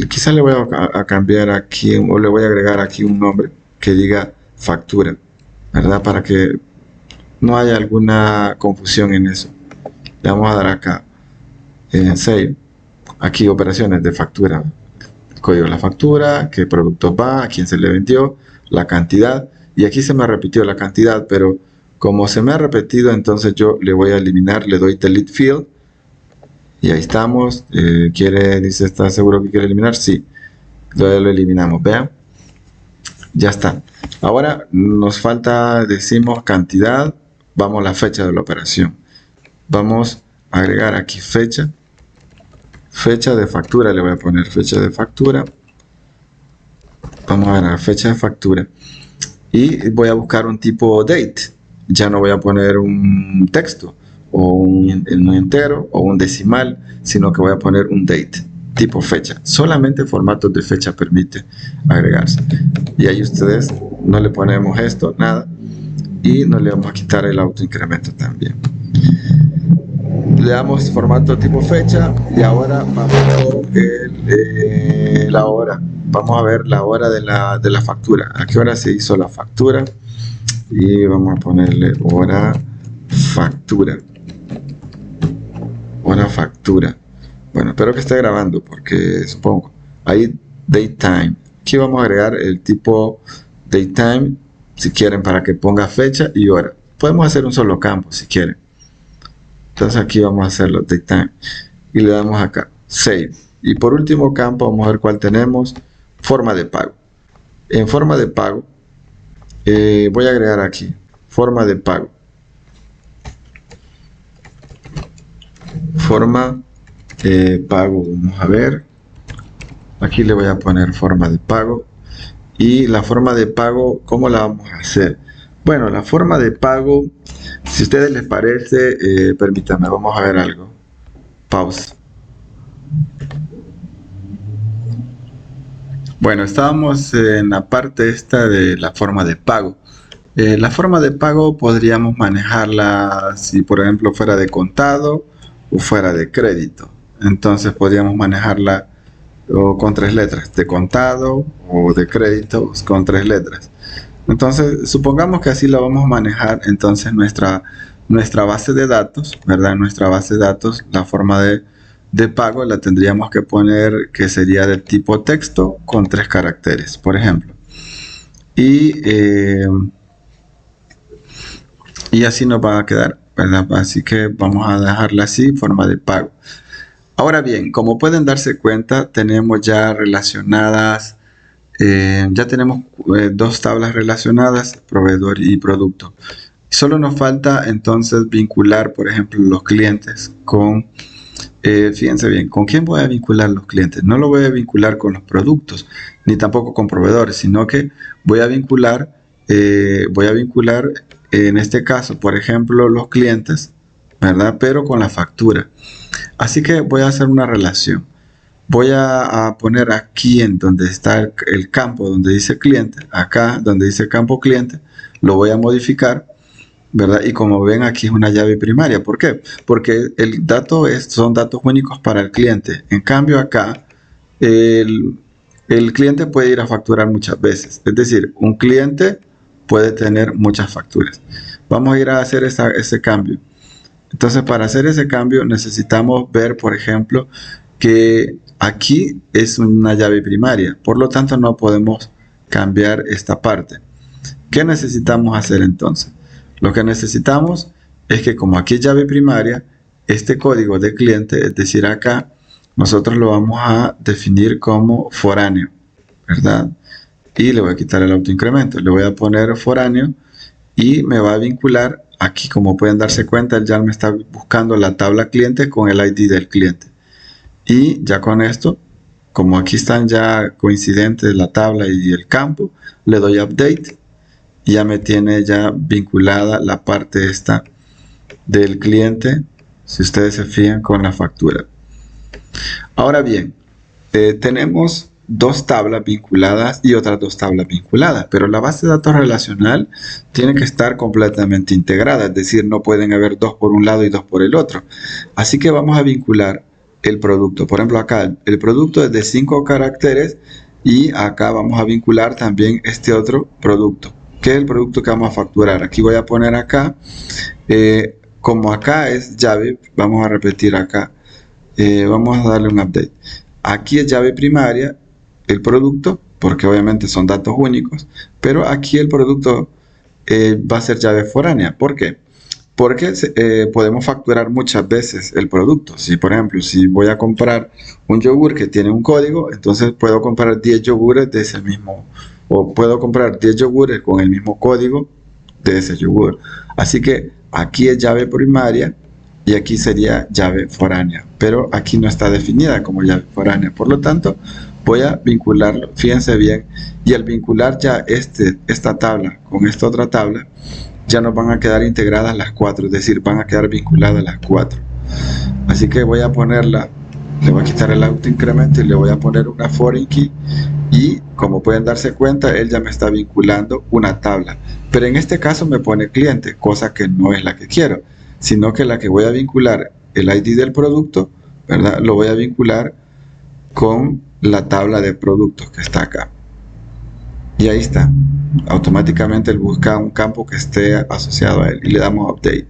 quizás le voy a cambiar aquí, o le voy a agregar aquí un nombre que diga factura, ¿verdad? Para que no haya alguna confusión en eso. Le vamos a dar acá save, aquí operaciones de factura, el código de la factura, qué producto va, a quién se le vendió, la cantidad, y aquí se me repitió la cantidad, pero como se me ha repetido, entonces yo le voy a eliminar, le doy delete field y ahí estamos. Dice, ¿está seguro que quiere eliminar? Sí, lo eliminamos, vean, ya está. Ahora nos falta, decimos cantidad, vamos a la fecha de la operación, vamos a agregar aquí fecha de factura, le voy a poner fecha de factura, vamos a ver la fecha de factura y voy a buscar un tipo date, ya no voy a poner un texto o un entero o un decimal, sino que voy a poner un date tipo fecha. Solamente formatos de fecha permite agregarse. Y ahí ustedes no le ponemos esto, nada. Y no le vamos a quitar el autoincremento también. Le damos formato tipo fecha y ahora vamos a ver la hora. Vamos a ver la hora de la factura. ¿A qué hora se hizo la factura? Y vamos a ponerle hora factura. Hora factura. Bueno, espero que esté grabando porque supongo. Ahí datetime. Aquí vamos a agregar el tipo datetime si quieren para que ponga fecha y hora. Podemos hacer un solo campo si quieren. Entonces aquí vamos a hacerlo datetime y le damos acá save. Y por último campo vamos a ver cuál tenemos. Forma de pago. En forma de pago, voy a agregar aquí, forma de pago. Forma de pago, vamos a ver. Aquí le voy a poner forma de pago. Y la forma de pago, ¿cómo la vamos a hacer? Bueno, la forma de pago, si a ustedes les parece, permítanme, vamos a ver algo. Pausa. Bueno, estábamos en la parte esta de la forma de pago. La forma de pago podríamos manejarla si por ejemplo fuera de contado o fuera de crédito. Entonces podríamos manejarla o con 3 letras, de contado o de crédito con 3 letras. Entonces supongamos que así la vamos a manejar. Entonces nuestra base de datos, ¿verdad? Nuestra base de datos, la forma de pago la tendríamos que poner que sería de tipo texto con 3 caracteres, por ejemplo. Y así nos va a quedar, ¿verdad? Así que vamos a dejarla así, forma de pago. Ahora bien, como pueden darse cuenta, tenemos ya relacionadas, ya tenemos 2 tablas relacionadas, proveedor y producto. Solo nos falta entonces vincular, por ejemplo, los clientes con, fíjense bien, ¿con quién voy a vincular los clientes? No lo voy a vincular con los productos, ni tampoco con proveedores, sino que voy a vincular en este caso, por ejemplo, los clientes, ¿verdad? Pero con la factura. Así que voy a hacer una relación. Voy a poner aquí en donde está el campo donde dice cliente, acá donde dice campo cliente, lo voy a modificar, ¿verdad? Y como ven, aquí es una llave primaria. ¿Por qué? Porque el dato son datos únicos para el cliente. En cambio acá, el cliente puede ir a facturar muchas veces. Es decir, un cliente puede tener muchas facturas. Vamos a ir a hacer ese cambio. Entonces, para hacer ese cambio necesitamos ver, por ejemplo, que aquí es una llave primaria. Por lo tanto, no podemos cambiar esta parte. ¿Qué necesitamos hacer entonces? Lo que necesitamos es que como aquí es llave primaria, este código de cliente, es decir, acá, nosotros lo vamos a definir como foráneo, ¿verdad? Y le voy a quitar el autoincremento. Le voy a poner foráneo y me va a vincular. Aquí, como pueden darse cuenta, él ya me está buscando la tabla cliente con el ID del cliente. Y ya con esto, como aquí están ya coincidentes la tabla y el campo, le doy update y ya me tiene ya vinculada la parte esta del cliente, si ustedes se fijan, con la factura. Ahora bien, tenemos 2 tablas vinculadas y otras 2 tablas vinculadas, pero la base de datos relacional tiene que estar completamente integrada, es decir, no pueden haber 2 por un lado y 2 por el otro. Así que vamos a vincular el producto. Por ejemplo, acá el producto es de 5 caracteres y acá vamos a vincular también este otro producto, que es el producto que vamos a facturar. Aquí voy a poner acá, como acá es llave, vamos a repetir acá, vamos a darle un update. Aquí es llave primaria el producto, porque obviamente son datos únicos, pero aquí el producto va a ser llave foránea. ¿Por qué? Porque podemos facturar muchas veces el producto. Si por ejemplo, si voy a comprar un yogur que tiene un código, entonces puedo comprar 10 yogures de ese mismo, o puedo comprar 10 yogures con el mismo código de ese yogur. Así que aquí es llave primaria y aquí sería llave foránea, pero aquí no está definida como llave foránea. Por lo tanto, voy a vincularlo, fíjense bien, y al vincular ya esta tabla con esta otra tabla, ya nos van a quedar integradas las 4, es decir, van a quedar vinculadas las 4. Así que voy a ponerla, le voy a quitar el autoincremento y le voy a poner una foreign key, y como pueden darse cuenta, él ya me está vinculando una tabla, pero en este caso me pone cliente, cosa que no es la que quiero, sino que la que voy a vincular, el ID del producto, ¿verdad? Lo voy a vincular con la tabla de productos que está acá. Y ahí está. Automáticamente él busca un campo que esté asociado a él y le damos update.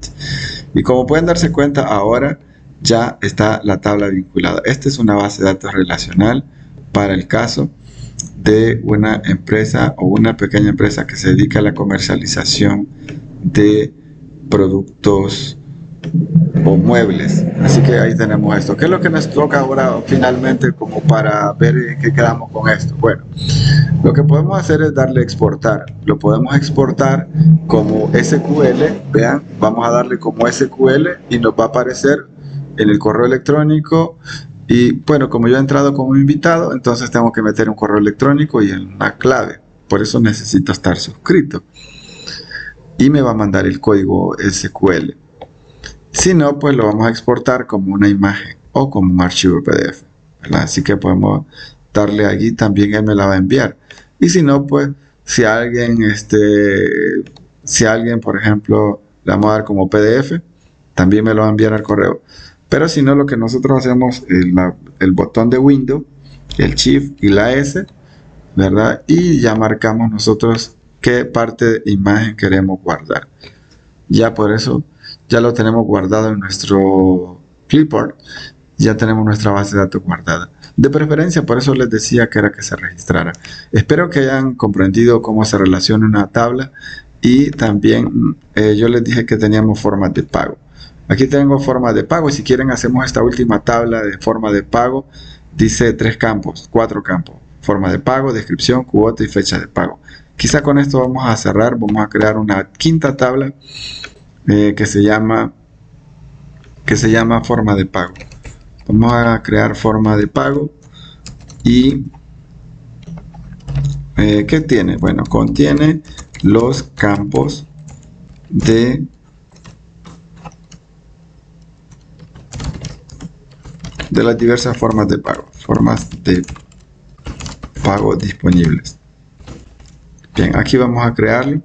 Y como pueden darse cuenta, ahora ya está la tabla vinculada. Esta es una base de datos relacional para el caso de una empresa o una pequeña empresa que se dedica a la comercialización de productos o muebles. Así que ahí tenemos esto. ¿Qué es lo que nos toca ahora finalmente como para ver en qué quedamos con esto? Bueno, lo que podemos hacer es darle exportar. Lo podemos exportar como SQL. Vean, vamos a darle como SQL y nos va a aparecer en el correo electrónico. Y bueno, como yo he entrado como invitado, entonces tengo que meter un correo electrónico y una clave. Por eso necesito estar suscrito. Y me va a mandar el código SQL. Si no, pues lo vamos a exportar como una imagen o como un archivo PDF, ¿verdad? Así que podemos darle allí, también él me la va a enviar. Y si no, pues si alguien, por ejemplo, le vamos a dar como PDF, también me lo va a enviar al correo. Pero si no, lo que nosotros hacemos es el botón de Windows, el Shift y la S, ¿verdad? Y ya marcamos nosotros qué parte de imagen queremos guardar. Ya por eso ya lo tenemos guardado en nuestro clipboard, ya tenemos nuestra base de datos guardada. De preferencia, por eso les decía que era que se registrara. Espero que hayan comprendido cómo se relaciona una tabla y también yo les dije que teníamos formas de pago. Aquí tengo formas de pago y si quieren hacemos esta última tabla de forma de pago. Dice 4 campos. Forma de pago, descripción, cuota y fecha de pago. Quizá con esto vamos a cerrar, vamos a crear una quinta tabla que se llama forma de pago. Vamos a crear forma de pago y ¿qué tiene? Bueno, contiene los campos de las diversas formas de pago disponibles. Bien, aquí vamos a crearlo,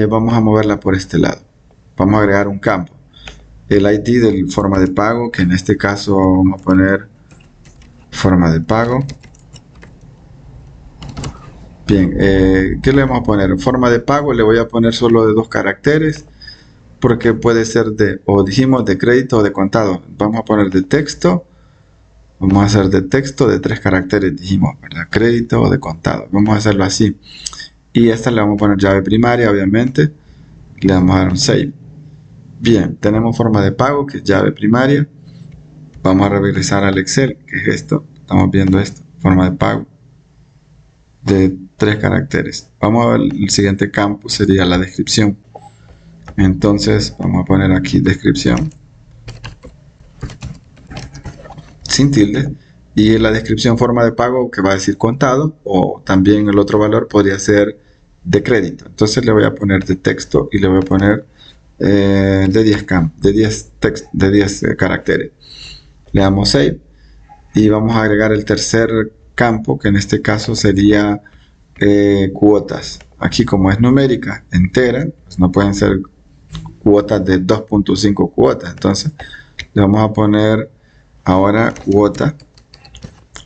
vamos a moverla por este lado. Vamos a agregar un campo, el ID de forma de pago, que en este caso vamos a poner forma de pago. Bien, ¿qué le vamos a poner? Forma de pago le voy a poner solo de 2 caracteres, porque puede ser dijimos de crédito o de contado. Vamos a poner de texto, vamos a hacer de texto de 3 caracteres, dijimos, ¿verdad? Crédito o de contado. Vamos a hacerlo así. Y esta le vamos a poner llave primaria, obviamente. Le vamos a dar un save. Bien, tenemos forma de pago, que es llave primaria. Vamos a regresar al Excel, que es esto. Estamos viendo esto, forma de pago de 3 caracteres. Vamos a ver el siguiente campo, sería la descripción. Entonces, vamos a poner aquí descripción sin tilde. Y en la descripción forma de pago, que va a decir contado, o también el otro valor podría ser de crédito. Entonces le voy a poner de texto y le voy a poner de 10 caracteres. Le damos save y vamos a agregar el tercer campo, que en este caso sería cuotas. Aquí, como es numérica entera, pues no pueden ser cuotas de 2.5 cuotas. Entonces le vamos a poner ahora cuota,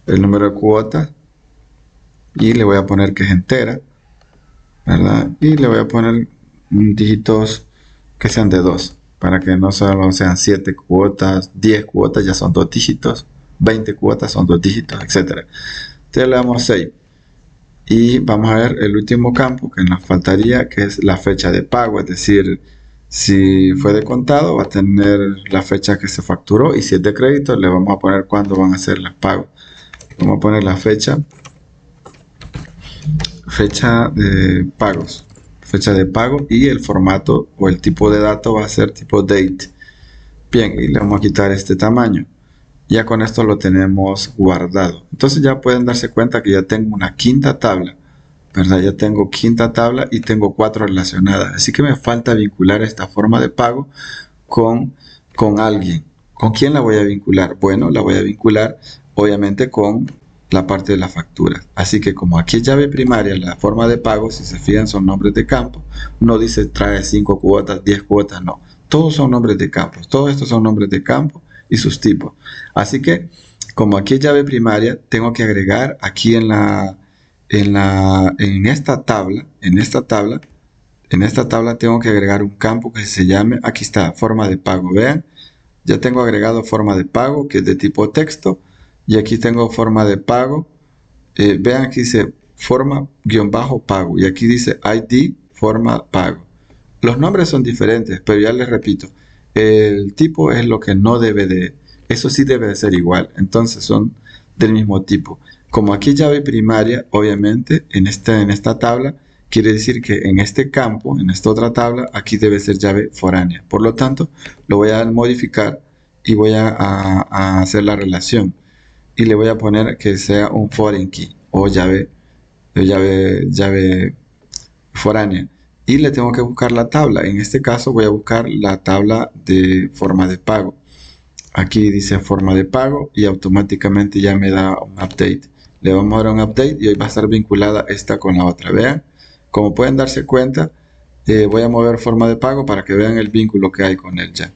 el número de cuotas, y le voy a poner que es entera, ¿verdad? Y le voy a poner dígitos que sean de 2, para que no solo sean 7 cuotas, 10 cuotas, ya son 2 dígitos, 20 cuotas son 2 dígitos, etc. Entonces le damos save. Y vamos a ver el último campo que nos faltaría, que es la fecha de pago, es decir, si fue de contado va a tener la fecha que se facturó, y si es de crédito le vamos a poner cuándo van a ser los pagos. Vamos a poner la fecha de pagos, fecha de pago, y el formato o el tipo de dato va a ser tipo date. Bien, y le vamos a quitar este tamaño. Ya con esto lo tenemos guardado. Entonces ya pueden darse cuenta que ya tengo una quinta tabla, ¿verdad? Ya tengo quinta tabla y tengo 4 relacionadas. Así que me falta vincular esta forma de pago con alguien. ¿Con quién la voy a vincular? Bueno, la voy a vincular obviamente con la parte de la factura. Así que como aquí es llave primaria, la forma de pago, si se fijan, son nombres de campo. No dice trae 5 cuotas, 10 cuotas, no. Todos son nombres de campos. Todos estos son nombres de campo y sus tipos. Así que como aquí es llave primaria, tengo que agregar aquí en esta tabla tengo que agregar un campo que se llame, aquí está, forma de pago. Vean, ya tengo agregado forma de pago, que es de tipo texto, y aquí tengo forma de pago. Vean, aquí dice forma-pago, y aquí dice ID forma pago. Los nombres son diferentes, pero ya les repito, El tipo es lo que no debe de, eso sí debe de ser igual, entonces son del mismo tipo. Como aquí llave primaria, obviamente en esta tabla quiere decir que en este campo, en esta otra tabla, aquí debe ser llave foránea. Por lo tanto, lo voy a modificar y voy a hacer la relación y le voy a poner que sea un foreign key o llave foránea. Y le tengo que buscar la tabla. En este caso voy a buscar la tabla de forma de pago. Aquí dice forma de pago y automáticamente ya me da un update. Le vamos a dar un update y hoy va a estar vinculada esta con la otra. Vean, como pueden darse cuenta, voy a mover forma de pago para que vean el vínculo que hay con él ya.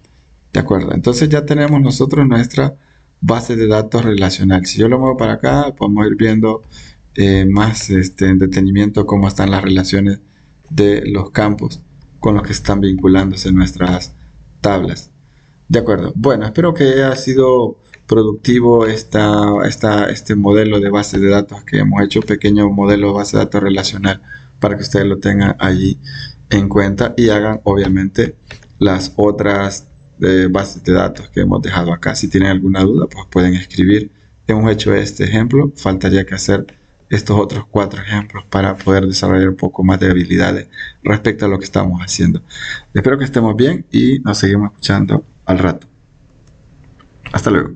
¿De acuerdo? Entonces ya tenemos nosotros nuestra base de datos relacional. Si yo lo muevo para acá, podemos ir viendo más en detenimiento cómo están las relaciones de los campos con los que están vinculándose nuestras tablas. De acuerdo. Bueno, espero que haya sido productivo este modelo de base de datos que hemos hecho, pequeño modelo de base de datos relacional, para que ustedes lo tengan allí en cuenta y hagan obviamente las otras bases de datos que hemos dejado acá. Si tienen alguna duda, pues pueden escribir. Hemos hecho este ejemplo, faltaría que hacer estos otros 4 ejemplos para poder desarrollar un poco más de habilidades respecto a lo que estamos haciendo. Espero que estemos bien y nos seguimos escuchando al rato. Hasta luego.